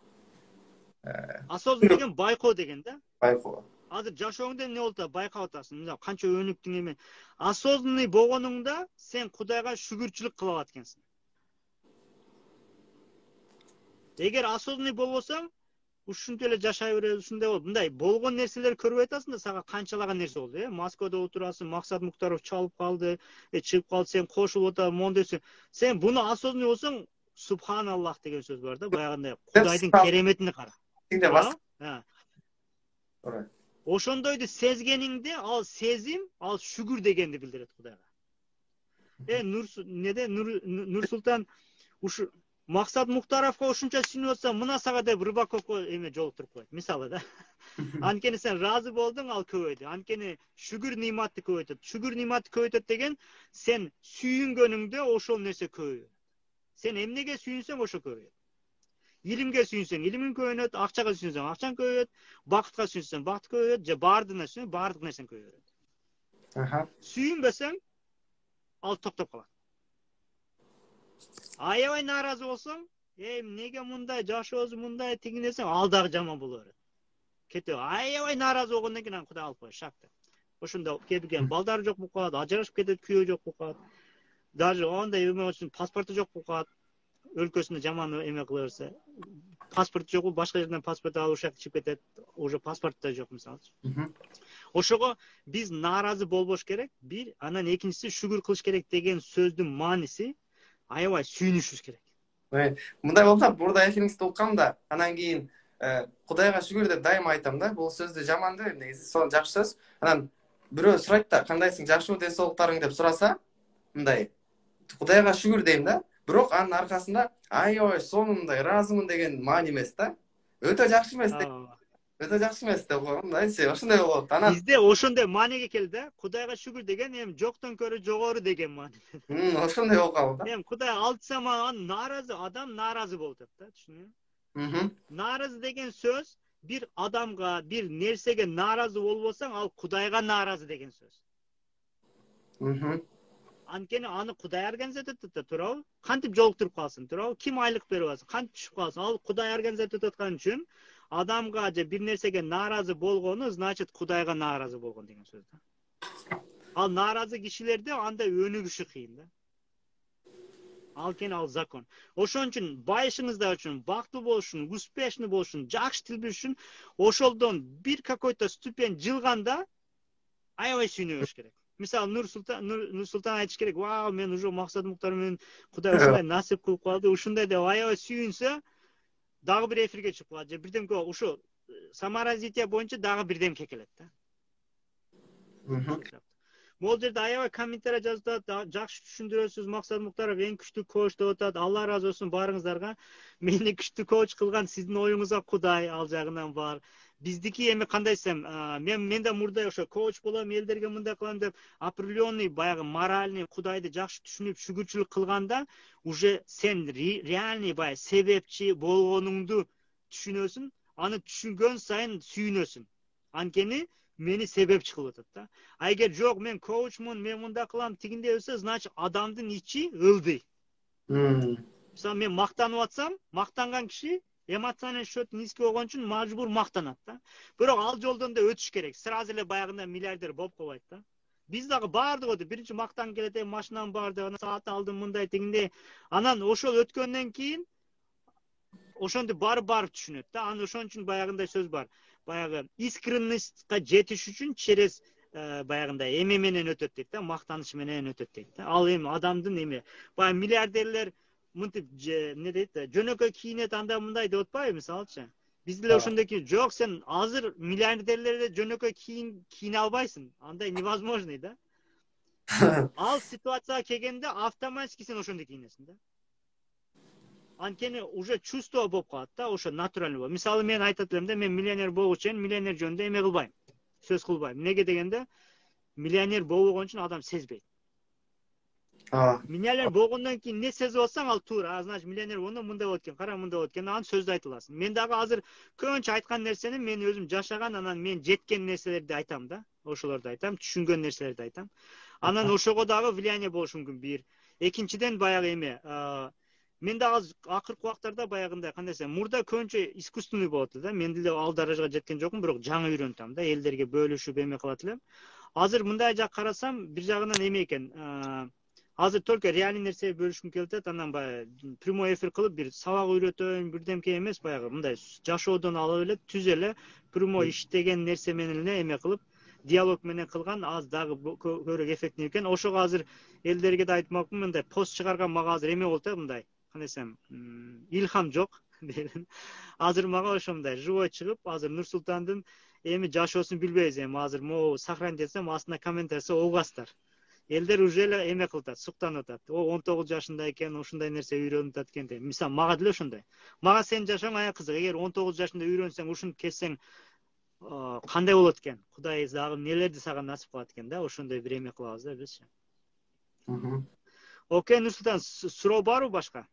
Осознанный деген байкоо деген да. Байкоо. Азыр жашооңдо эмне болду байкап атасың. Мына канча өнүктүң эме. Осознанный болгонуңда сен Кудайга шүгүрчүлүк кылып аткансың. Эгер осознанный болбосоң, ушунча эле жашай бересиң, ушундай болот. Мындай болгон нерселер көрүп атасың да, сага канчалаган нерсе болду, Москвада отурасың, Максат Муктаров чалып калды, чыгып калды, сен кошулуп атасың, мондойсың. Сен буну осознанный болсоң, субханаллах деген сөз бар да, баягындай Кудайдын кереметине кара. Тиңде бас. Ошондойду сезгениңде, ал сезим, ал шүгүр дегенди билдирет Кудайга. Нурсултан ушу Максат Муктаровго ушунча сүйүнүп атса, мына сага деп Рыбаковго эме жолуктуруп коет. Мисалы да. Анткени сен разы болдуң, ал көбөйдү. Анткени шүгүр ниматты көбөйтөт. Шүгүр ниматты көбөйтөт деген сен сүйүнгөнүңдө ошол нерсе көбөйөт. Сен эмнеге сүйүнсөң, ошо көбөйөт. Илимге сүйүнсөң, илимиң көбөйөт, акчага сүйүнсөң, акчаң көбөйөт, бакытка сүйүнсөң, бакыт көбөйөт, же баардыгына сүйүнсөң, баардык нерсең көбөйөт. Сүйінбесең, ал тоқтап қалады. Аябай наразы болсаң, неге мұндай, жашоозу мұндай тигинесең, алдағы жаман боло берет. Кете аябай наразы болгондон кийин Кудай алып коет шакты. Ошондо келген балдары жок болуп калат, ажырашып кетет, күйөө жок болуп калат. Даже ондай эме үчүн паспорту жок болуп калат. Өлкөсүндө жаман эме кыла берсе, паспорт жок, башка жерден паспорт алып ушак чыгып кетет, уже паспорт да жок мисалы. Ошого биз нааразы болбош керек, бир, анан экинчиси шүгүр кылыш керек деген сөздүн мааниси аябай сүйүнүшүбүз керек. Мындай болса, бурда эфириңизди уккам да, анан кийин Кудайга шүгүр деп дайыма айтам да, бул сөздү жаман деп, негизи сол жакшы сөз. Анан бирөө сурайт да, кандайсың, жакшыбы ден соолуктарың деп сураса, мындай Кудайга шүгүр дейм да, бирок анын аркасында аябай сонундай ыраазымын деген маани эмес да. Өтө жакшы эмес деп. Өтө жакшы эмес деп коем да, ошондой болот. Анан бизде ошондой мааниге келди да. Кудайга шүгүр деген жоктон көрө жогору деген маани. Ошондой болуп калды да. Кудай алтса маған наразы, адам наразы болуп атат да, түшүнүңүз? Наразы деген сөз бир адамга, бир нерсеге наразы болбосоң, ал Кудайга наразы деген сөз. Анткени аны Кудай организация этет да, туурабы? Кантип жолуктуруп калсын, туурабы? Ким айлык берип атсын, кантип түшүп калсын? Ал Кудай организация этип аткан үчүн адамга же бир нерсеге наразы болгону, значит Кудайга наразы болгон деген сөз да. Ал наразы кишилерде андай өнүгүшү кыйын да. Ал закон. Ошон үчүн байышыңыздар үчүн, бактылуу болуш үчүн, успешный болуш үчүн, жакшы тил билиш үчүн ошолдон бир какой-то ступень жылганда аябай сүйүнүш керек. Мисалы Нурсултан айтыш керек, вау, мен уже максат муктарым менен Кудай ушундай насип кылып калды, ушундай деп аябай сүйүнсө, дагы бир эфирге чыгып калат. Же бирдемке ушу саморазвитие боюнча дагы бирдемке келет да. Могул жерде аябай комментарий жазып атат, жакшы түшүндүрөсүз, максат муктаров эң күчтүү коуч деп атат. Алла ыраазы болсун баарыңыздарга. Мени күчтүү коуч кылган сиздин оюңузга Кудай ал жагынан бар. Биздики эми кандай десем, мен да мурда ошо коуч болом, элдерге мындай кылам деп определенный баягы моральный Кудайды жакшы түшүнүп, шүгүрчүлүк кылганда уже сен реальный баягы себепчи болгонуңду түшүнөсүң, аны түшүнгөн сайын сүйүнөсүң. Анткени мени себепчи кылып атат да. А эгер жок, мен коучмун, мен мындай кылам, тигиндей болсо, значит адамдын ичи ылдый. Мисалы мен мактанып атсам, мактанган киши эмоциональный счет низкий болгон үчүн мажбур мактанат да. Бирок ал жолдон да өтүш керек. Сразу эле баягында миллиардер болуп калбайт да. Биз дагы баардыгы биринчи мактан келет, машинам бар деп, анан саат алдым мындай тигиндей. Анан ошол өткөндөн кийин ошондо барып түшүнөт да. Анан ошон үчүн баягындай сөз бар. Баягы искренностька жетиш үчүн через баягындай эме менен өтөт дейт да, мактаныш менен өтөт дейт да. Ал эми адамдын эме. Баягы миллиардерлер мынтип не дейт, жөнөкөй кийинет анда мындай деп атпайбы, мисалычы. Биз деле ошондой жок, сен азыр миллиардерлерде жөнөкөй кийине албайсың. Андай невозможный да. Ал ситуацияга келгенде автоматически сен ошондой кийинесиң да. Анткени уже чувство болуп калат да, ошо натуральный болот. Мисалы мен айтат элем да, мен миллионер болуш үчүн миллионер жөнүндө эме кылбайм. Сөз кылбайм. Неге дегенде, миллионер болгон үчүн адам сезбейт. Миллионер болгондон кийин не сезип алсаң, ал туура. Значит, миллионер болгондо мындай болот экен, кара мындай болот экен, анан сөздү айта аласың. Мен дагы азыр көбүнчө айткан нерсени мен өзүм жашаган, анан мен жеткен нерселерди айтам да. Ошолорду айтам, түшүнгөн нерселерди айтам. Анан ошого дагы влияние болуш мүмкүн бир. Экинчиден баягы эме, мен дагы акыркы убактарда баягындай кандай десем, мурда көбүнчө искусственный болот да. Мен деле ал даражага жеткен жокмун, бирок жаңы үйрөнтөм да, элдерге бөлүшүп эме кылат элем. Азыр мындай жак карасам, бир жагынан эме экен. Азыр только реальный нерсе бөлүшкүм келип атат, анан баягы прямой эфир кылып бир сабак үйрөтөм, бирдемке эмес, баягы мындай жашоодон алып эле түз эле прямой иштеген нерсе менен эле эме кылып, диалог менен кылган аз дагы көбүрөөк эффективный экен. Ошого азыр элдерге да айтмакмын, мындай пост чыгарган мага азыр эме болот да, мындай кандай десем, илхам жок дейм. Азыр мага ошондой живой чыгып, азыр Нурсултандын эми жашоосун билбейбиз, эми азыр могу сохранить этсем, астына комментарийсе угасыздар. Элдер уже эле эме кылып атат, суктанып атат. О, 19 жашында экен, ушундай нерсе үйрөнүп атат экен деп. Мисалы, мага деле ошондой. Мага сен жашооң аябай кызык. Эгер 19 жашында үйрөнсөң, ушинтип кетсең, кандай болот экен? Кудай дагы нелерди сага насип кылат экен да, ошондой бир эме кылабыз да бизчи. Окей, Нурсултан, суроо барбы башка?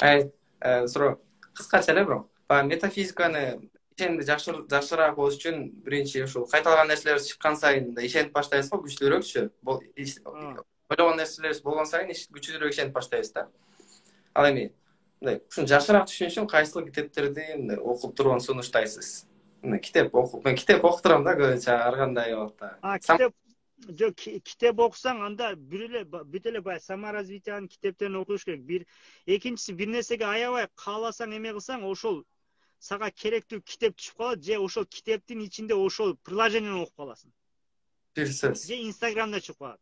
Суроо кыскача эле, бирок метафизиканы ишенди жакшыраак болуш үчүн биринчи ушул кайталган нерселер чыккан сайын да ишенип баштайбыз го, күчтүүрөөкчү. Ойлогон нерселерибиз болгон сайын күчтүүрөөк ишенип баштайбыз да. Ал эми мындай ушуну жакшыраак түшүнүш үчүн кайсыл китептерди мындай окуп турууну сунуштайсыз? Китеп окуп, мен китеп окуп турам да көбүнчө ар кандай убакта. Kitap okusan anda бүт эле баягы саморазвитиянын китептерин окуш керек. Экинчиси бир нерсеге аябай кааласаң эме кылсаң, ошол сага керектүү китеп түшүп калат, же ошол китептин ичинде ошол приложениени окуп каласың. Бир сөз. Же Инстаграмда чыгып калат.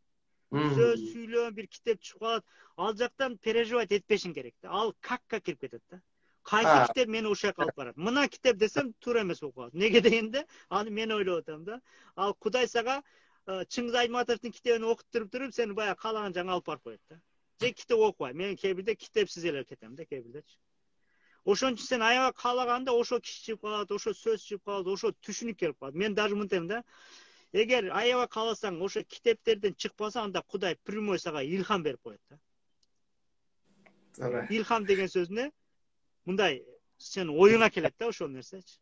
Сөз сүйлөө бир китеп чыгып калат. Ал жактан переживать этпешиң керек да. Ал какка кирип кетет да. Кайсы китеп мени ушул жака алып барат? Мына китеп десем туура эмес болуп калат. Неге дегенде, аны мен ойлоп атам да. Ал Кудай сага Чыңгыз Айтматовдун китебин окуттуруп туруп, сени баягы каалаган жагыңа алып барып коет да. Же китеп окубай. Мен кээ бирде китепсиз эле кетем да, кээ бирдечи. Ошон үчүн сен аябай каалаганда ошо киши чыгып калат, ошо сөз чыгып калат, ошо түшүнүк келип калат. Мен даже мынтем да. Эгер аябай кааласаң, ошо китептерден чыкпаса, анда Кудай прямой сага илхам берип коет да. Илхам деген сөз эмне? Мындай сен оюңа келет да ошол нерсечи.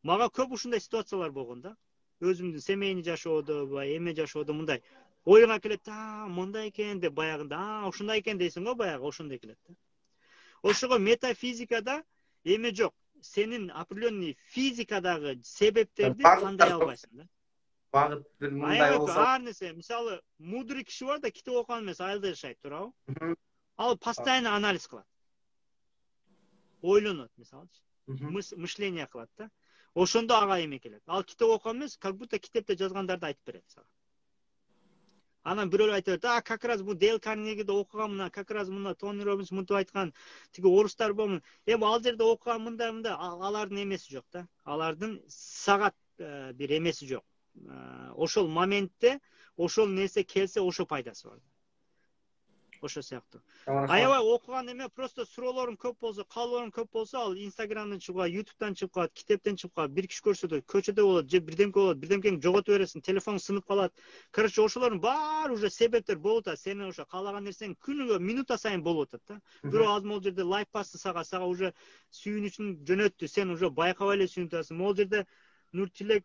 Мага көп ушундай ситуациялар болгон да. Өзүмдүн семейный жашоодо, эме жашоодо мындай оюңа келет, мындай экен деп баягында, ушундай экен дейсиң го, баягы ошондой келет да. Ошого метафизикада эме жок. Сенин определенный физикадагы себептерди андай албайсың да. Багыт бир мындай болсо. Ар нерсе, мисалы, мудрый киши бар да, китеп окуган эмес, айылда жашайт, туурабы? Ал постоянно анализ кылат. Ойлонот, мисалычы. Мышление кылат да. Ошондо ага эме келет. Ал китеп окуган эмес, как будто китепте жазгандарды айтып берет сага. Анан бирөө айтып берет, как раз бу Дейл Карнегиде окуган мына, как раз мына Тони Роббинс мынтип айткан, тиги орустар болмун. Эми ал жерде окуган мындай, алардын эмеси жок да. Алардын сагат бир эмеси жок. Ошол моментте, ошол нерсе келсе, ошо пайдасы бар. Ошо сыяктуу. Аябай окуган эме просто суроолорум көп болсо, каалоорум көп болсо, ал Инстаграмдан чыгып калат, Ютубтан чыгып калат, китептен чыгып калат, бир киши көрсөтөт, көчөдө болот, же бирдемке болот, бирдемкени жоготуп бересиң, телефоң сынып калат. Короче, ошолордун баары уже себептер болуп атат. Сени ошо каалаган нерсең күнүгө, минута сайын болуп атат да. Бирөө ал жерде лайк басты сага уже сүйүнүчүн жөнөттү, сен уже байкабай эле сүйүнүп атасың. Могул жерде Нуртилек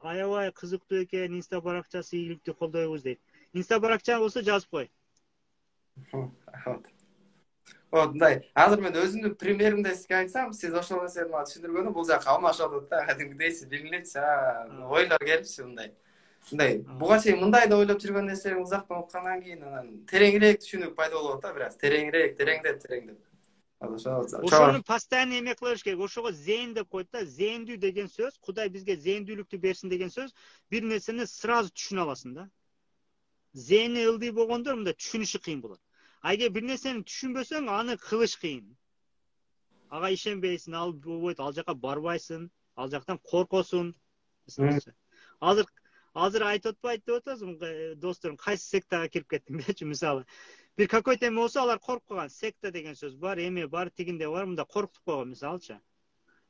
аябай кызыктуу экен, инста баракчасы ийгиликтүү колдойбуз дейт. Инста баракчаң болсо жазып кой. Мындай, азыр мен өзүмдүн примеримде сизге айтсам, сиз ошол нерсени мага түшүндүргөнү бул жака алмашып атат да, кадимкидей сиз билгилечи, ойлор келипчи мындай. Буга чейин мындай да ойлоп жүргөн нерселерин узактан окугандан кийин анан тереңирээк түшүнүк пайда болуп атат да, бир аз тереңдеп. Ошону постоянно эме кыла бериш керек. Ошого зейин деп коет да. Зейиндүү деген сөз, Кудай бизге зейиндүүлүктү берсин деген сөз, бир нерсени сразу түшүнө аласың да. Зейини ылдый болгондор мындай түшүнүшү кыйын болот. Эгер бир нерсени түшүнбөсөң, аны кылыш кыйын. Ага ишенбейсиң, ал болбойт, ал жака барбайсың, ал жактан коркосуң. Азыр айтып атпайт деп атасың, досторум, кайсы сектага кирип кеттиң дечи, мисалы. Бир какой-то эме болсо, алар коркуп калган. Секта деген сөз бар, эме бар, тигинде бар, мында коркутуп койгон, мисалычы.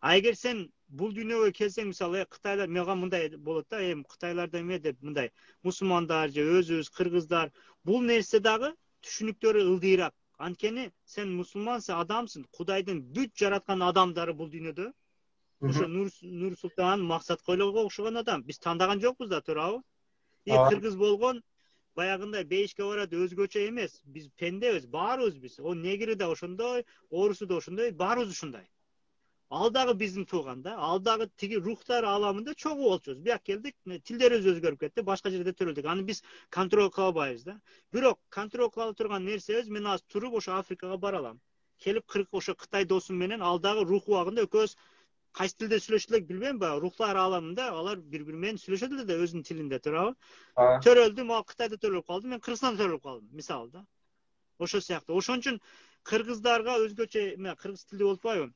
Эгер сен бул дүйнөгө келсең, мисалы, Кытайлар, мага мындай болот да, Кытайларда эме деп мындай мусулмандар же өзүбүз кыргыздар, бул нерсе дагы түшүнүктөрү ылдыйраак. Анткени сен мусулмансың, адамсың, Кудайдын бүт жараткан адамдары бул дүйнөдө. Ошо Нур Султан, Максат Койлого окшогон адам. Биз тандаган жокпуз да, туурабы? Кыргыз болгон баягындай бейишке барат, өзгөчө эмес. Биз пендебиз, баарыбыз биз. О негри да ошондой, орусу да ошондой, баарыбыз ушундай. Ал дагы биздин тууган да. Ал дагы тиги рухтар аламында чогуу болчубуз. Бияк келдик, тилдерибиз өзгөрүп кетти, башка жерде төрөлдүк. Аны биз контроль кыла албайбыз да. Бирок контроль кыла турган нерсебиз, мен азыр туруп ошо Африкага бара алам. Келип ошо Кытай досум менен ал дагы рух убагында экөөбүз кайсы тилде сүйлөшүп элек билбейм, баягы рухтар аламында алар бири-бири менен сүйлөшөт эле да өзүнүн тилинде, туурабы? Төрөлдүм, ал Кытайда төрөлүп калдым, мен Кыргызстанда төрөлүп калдым, мисалы да. Ошол сыяктуу. Ошон үчүн кыргыздарга өзгөчө, мен кыргыз тилде болуп атпайбы?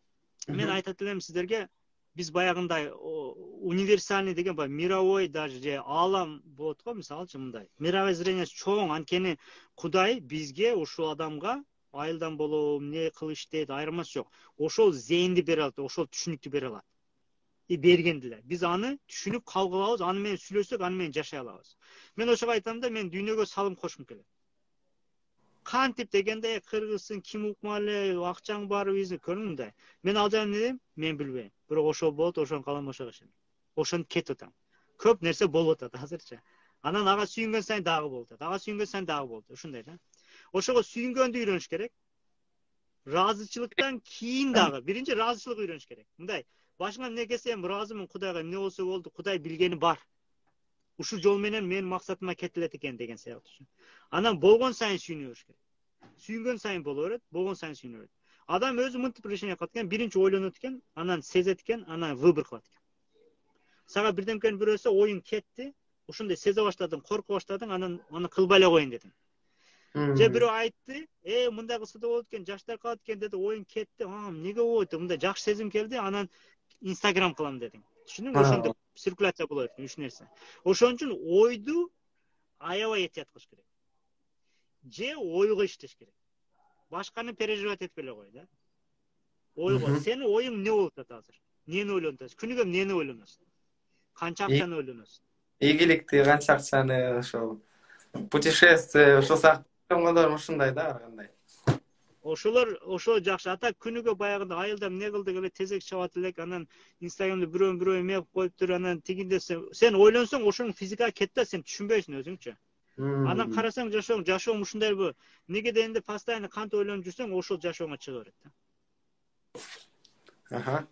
Мен айтат элем сиздерге, биз баягындай универсальный деген баягы мировой даже же аалам болот го, мисалычы мындай. Мировой зрениеси чоң, анткени Кудай бизге, ушул адамга айылдан болобу, эмне кылыш дейт, айырмасы жок. Ошол зейинди бере алат, ошол түшүнүктү бере алат. Берген деле. Биз аны түшүнүп кабыл кылабыз, аны менен сүйлөшсөк, аны менен жашай алабыз. Мен ошого айтам да, мен дүйнөгө салым кошкум келет. кантип дегенде кыргызсың, ким укмалы, акчаң бар биздин көрдүңү мындай. Мен ал жагын не дейм? Мен билбейм. Бирок ошол болот, ошону калам, ошого ишенем. Ошентип кетип атам. Көп нерсе болуп атат азырчы. Анан ага сүйүнгөн сайын дагы болуп атат. Ага сүйүнгөн сайын дагы болуп атат. Ушундай да. Ошого сүйүнгөндү үйрөнүш керек. Разычылыктан кийин дагы биринчи разычылык үйрөнүш керек. Мындай, башыңа эмне келсе эми ыраазымын, Кудайга эмне болсо болду, Кудай билгени бар. Ушул жол менен менин максатыма кетилет экен деген сыяктуу. Анан болгон сайын сүйүнө бериш керек. Сүйүнгөн сайын боло берет, болгон сайын сүйүнө берет. Адам өзү мынтип решение кылат экен, биринчи ойлонот экен, анан сезет экен, анан выбор кылат экен. Сага бирдемкени бирөөсө оюң кетти, ошондой сезе баштадың, коркуп баштадың, анан аны кылбай эле коеюн дедиң. Же бирөө айтты, мындай кылса да болот экен, жаштар калат экен деди, оюң кетти. Эмнеге болбойт? Мындай жакшы сезим келди, анан Instagram кылам дедиң. Түшүндүңбү? Ошондо циркуляция болот экен, 3 нерсе. Ошон үчүн ойду аябай этият кылыш керек. Же ойго иштеш керек. Башканы переживать этпей эле кой да. Ойго, сенин оюң эмне болуп атат азыр? Эмнени ойлонуп атасың? Күнүгө эмнени ойлоносуң? Канча акчаны ойлоносуң? Ийгиликти, канча акчаны, ошол путешествие, ошол сыяктуу ушундай да, ар кандай. Ошол жакшы. Ата күнүгө баягында айылда эмне кылдык эле, тезек чабат элек, анан Инстаграмда бирөө эме кылып коюптур, анан тигинде сен ойлонсоң, ошонун физика кетти, сен түшүнбөйсүң өзүңчү. Анан карасаң жашооң ушундайбы? Неге дегенде постоянно кантип ойлонуп жүрсөң, ошол жашооңо чыга берет да.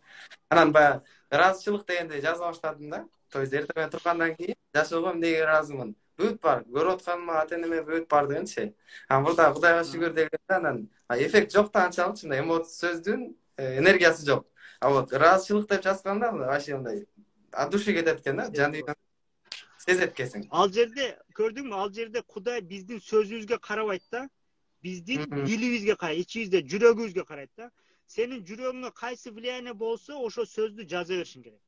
Анан баягы ыраазычылык дегенде жаза баштадым да. То есть эртең тургандан кийин жашоого эмнеге ыраазымын? Бүт бар. Көрүп атканыма, ата-энеме бүт бар дегенчи. Мурда Кудайга шүгүр дегенде анан эффект жок да анчалык, сөздүн энергиясы жок. Вот ыраазычылык деп жазганда вообще мындай от души кетет экен да, жан дүйнөң сезет экенсиң. Ал жерде көрдүңбү? Ал жерде Кудай биздин сөзүбүзгө карабайт да. Биздин дилибизге карайт, ичибизде, жүрөгүбүзгө карайт да. Сенин жүрөгүңө кайсы влияние болсо, ошо сөздү жаза беришиң керек.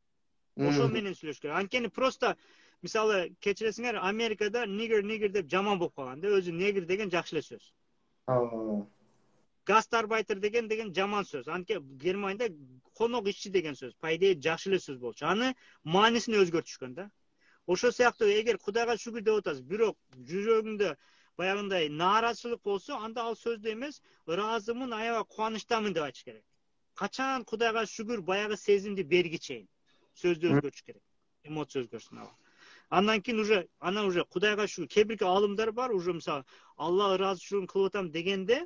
Ошо менен сүйлөш керек. Анткени просто мисалы кечиресиңер, Америкада нигер деп жаман болуп калган да, өзү негр деген жакшы эле сөз. Гастарбайтер деген жаман сөз. Анткени Германияда конок ишчи деген сөз, по идее жакшы эле сөз болчу. Аны маанисин өзгөртүшкөн да. Ошол сыяктуу эгер Кудайга шүгүр деп атасыз, бирок жүрөгүңдө баягындай нааразычылык болсо, анда ал сөздө эмес, ыраазымын, аябай кубанычтамын деп айтыш керек. Качан Кудайга шүгүр баягы сезимди берги чейин сөздү өзгөртүш керек. Эмоция өзгөрсүн ага. Андан кийин уже Кудайга шүгүр, кээ бирки алымдар бар, уже мисалы Алла ыраазычылыгын кылып атам дегенде,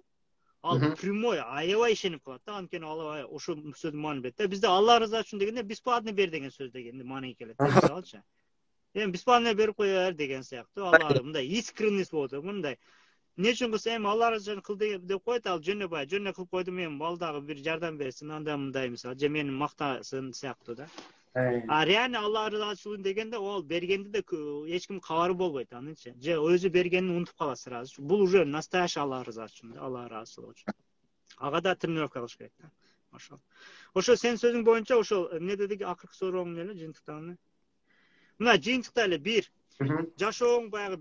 ал прямой аябай ишенип калат да, анткени Алла ошол сөздүн маанин берет да. Бизде Алла ыраазы үчүн дегенде бесплатно бер деген сөз деген мааниге келет. Мисалычы. Бесплатно берип коер деген сыяктуу. Алла мындай искренность болот, мындай. Не үчүн кылса Алла ыраазы кыл деп коет, ал жөнү кылып койдум, мен балдагы бир жардам берсин, анда мындай мисалы, же мени мактасын сыяктуу да. Реально Алла ыраазычылыгын дегенде ол бергенде де эч ким кабары болбойт анынчы. Же өзү бергенин унутуп калат сразу. Бул уже настоящий Алла ыраазычылыгы, Алла ыраазычылыгы үчүн. Ага да тренировка кылыш керек да. Ошо сен сөзүң боюнча ошол эмне дедик, акыркы сурооң эмне эле, жыйынтыктаганы? Мына жыйынтыкта эле бир жашооң баягы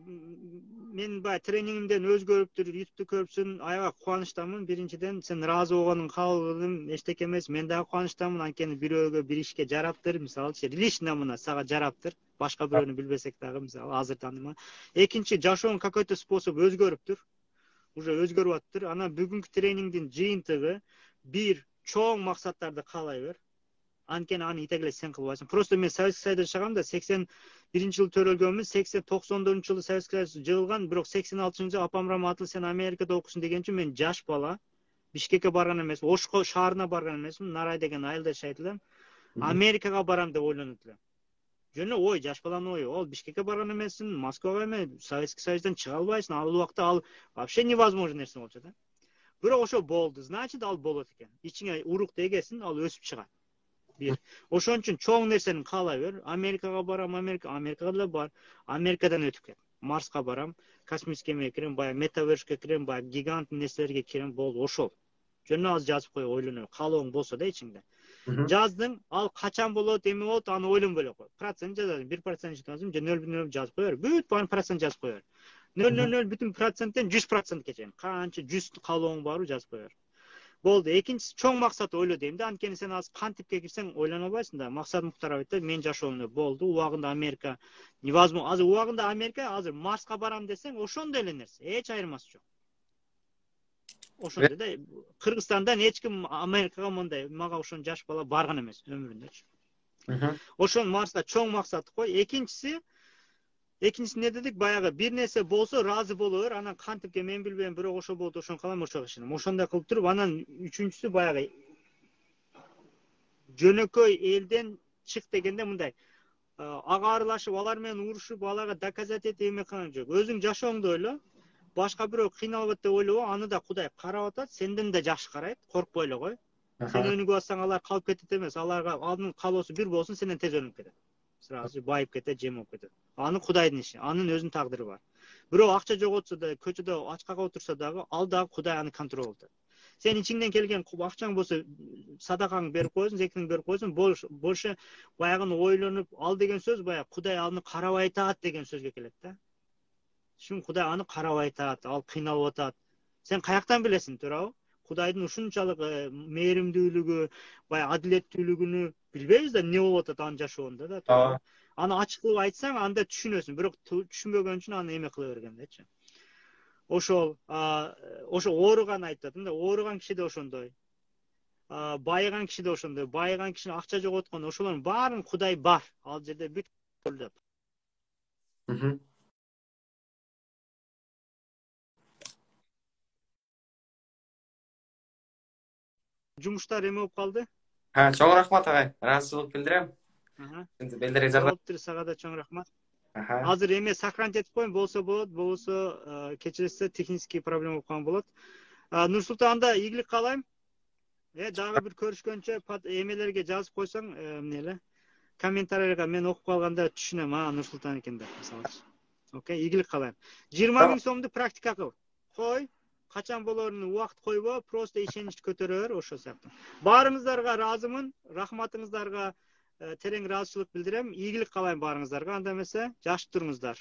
мен баягы тренингимден өзгөрүптүр, ютубту көрүпсүн, аябай кубанычтамын. Биринчиден сен ыраазы болгонуң кабыл кылдым, эчтеке эмес, мен дагы кубанычтамын, анткени бирөөгө бир ишке жараптыр, мисалычы, лично мына сага жараптыр, башка бирөөнү билбесек дагы, мисалы азыр тааныма. Экинчи, жашооң какой-то способ өзгөрүптүр, уже өзгөрүп атыптыр. Анан бүгүнкү тренингдин жыйынтыгы бир чоң максаттарды каалай бер. Анткени аны итегиле сен кылбайсың. Просто мен Советский Союзда жашаганымда 81-жылы төрөлгөнмүн, 80-94-жылы Советский Союз жыгылган, бирок 86-жылы апам раматылы сен Америкада окусуң дегенчи мен жаш бала Бишкекке барган эмесмин, Ош шаарына барган эмесмин, Нарай деген айылда жашайт элем. Америкага барам деп ойлонуп элем. Жөн ой, жаш баланын ою, ол Бишкекке барган эмессиң, Москвага эмес, Советский Союздан чыга албайсың, ал убакта ал вообще невозможно нерсе болчу да. Бирок ошо болду, значит ал болот экен. Ичиңе урукту эгесин, ал өсүп чыгат. Ошон үчүн чоң нерсени каалай бер. Америкага барам, Америкага деле бар. Америкадан өтүп кет. Марска барам, космический кемеге кирем, баягы метаверске кирем, баягы гигант нерселерге кирем, болду, ошол. Жөн аз жазып кой, ойлоно. Каалооң болсо да ичиңде. Жаздың, ал качан болот, эме болот, аны ойлонбой эле кой. Процент жазасың, 1% жазасың, же 0,0 жазып коер. Бүт баарын процент жазып коер. 0,00 бүтүн проценттен 100%ке чейин. Канча 100 каалооң барбы жазып коер. Болду. Экинчиси чоң максат ойло дейм да. Анткени сен азыр кантипке кирсең ойлоно албайсың да. Максат Муктар айтты, мен жашоомда болду. Убагында Америка невозможно. Азыр убагында Америка, азыр Марска барам десең, ошондой эле нерсе. Эч айырмасы жок. ошондой да. Кыргызстандан эч ким Америкага мындай мага ошон жаш бала барган эмес өмүрүндө. Ошон Марста чоң максат кой. Экинчиси не дедик, баягы бир нерсе болсо разы боло бер, анан кантип мен билбейм, бирок ошо болот, ошон калам, ошого ишенем. Ошондой кылып туруп, анан үчүнчүсү баягы жөнөкөй элден чык дегенде мындай ага аралашып, алар менен урушуп, аларга доказать этип эме кылган жок. Өзүң жашооңду ойло. Башка бирөө кыйналып атат деп ойлобо, аны да Кудай карап атат, сенден да жакшы карайт, коркпой эле кой. Сен өнүгүп атсаң, алар калып кетет эмес. Аларга анын каалоосу бир болсун, сенден тез өнүгүп кетет. Сразу байып кетет, жем болуп кетет. Аны Кудайдын иши, анын өзүнүн тагдыры бар. Бирөө акча жоготсо да, көчөдө ачкага отурса дагы, ал дагы Кудай аны контроль этет. Сен ичиңден келген акчаң болсо, садакаңды берип койсуң, зекиңди берип койсуң, больше баягыны ойлонуп, ал деген сөз баягы Кудай аны карабай атат деген сөзгө келет да. Шун Кудай аны карабай атат, ал кыйналып атат. Сен каяктан билесиң, туурабы? Кудайдын ушунчалык мээримдүүлүгү, баягы адилеттүүлүгүнү билбейбиз да, эмне болуп атат анын жашоонда да, туурабы? Аны ачык кылып айтсаң, анда түшүнөсүң, бирок түшүнбөгөн үчүн аны эме кыла бергендечи. Ошол ооруган айтат, мындай ооруган киши да ошондой. Байыган киши да ошондой. Байыган кишинин акча жоготкон, ошолордун баарын Кудай бар. Ал жерде бүт көрүлөт. Жумуштар эме болуп калды? Чоң рахмат агай. Ыраазычылык билдирем. Белдере жардам. Сага да чоң рахмат. Азыр эме сохранить этип коеюн, болсо болот, болбосо кечиресиз, технический проблема болуп калган болот. Нурсултанда ийгилик каалайм. Дагы бир көрүшкөнчө эмелерге жазып койсоң, эмне эле, комментарийга мен окуп калганда түшүнөм, Нурсултан экен деп, мисалы. Окей, ийгилик каалайм. 20 000 сомду практика кыл. Кой, качан болоруна убакыт койбо, просто ишеничти көтөрө бер, ошол сыяктуу. Баарыңыздарга ыраазымын, рахматыңыздарга терең ыраазычылык билдирем. Ийгилик каалайм баарыңыздарга. Анда эмесе, жашып туруңуздар.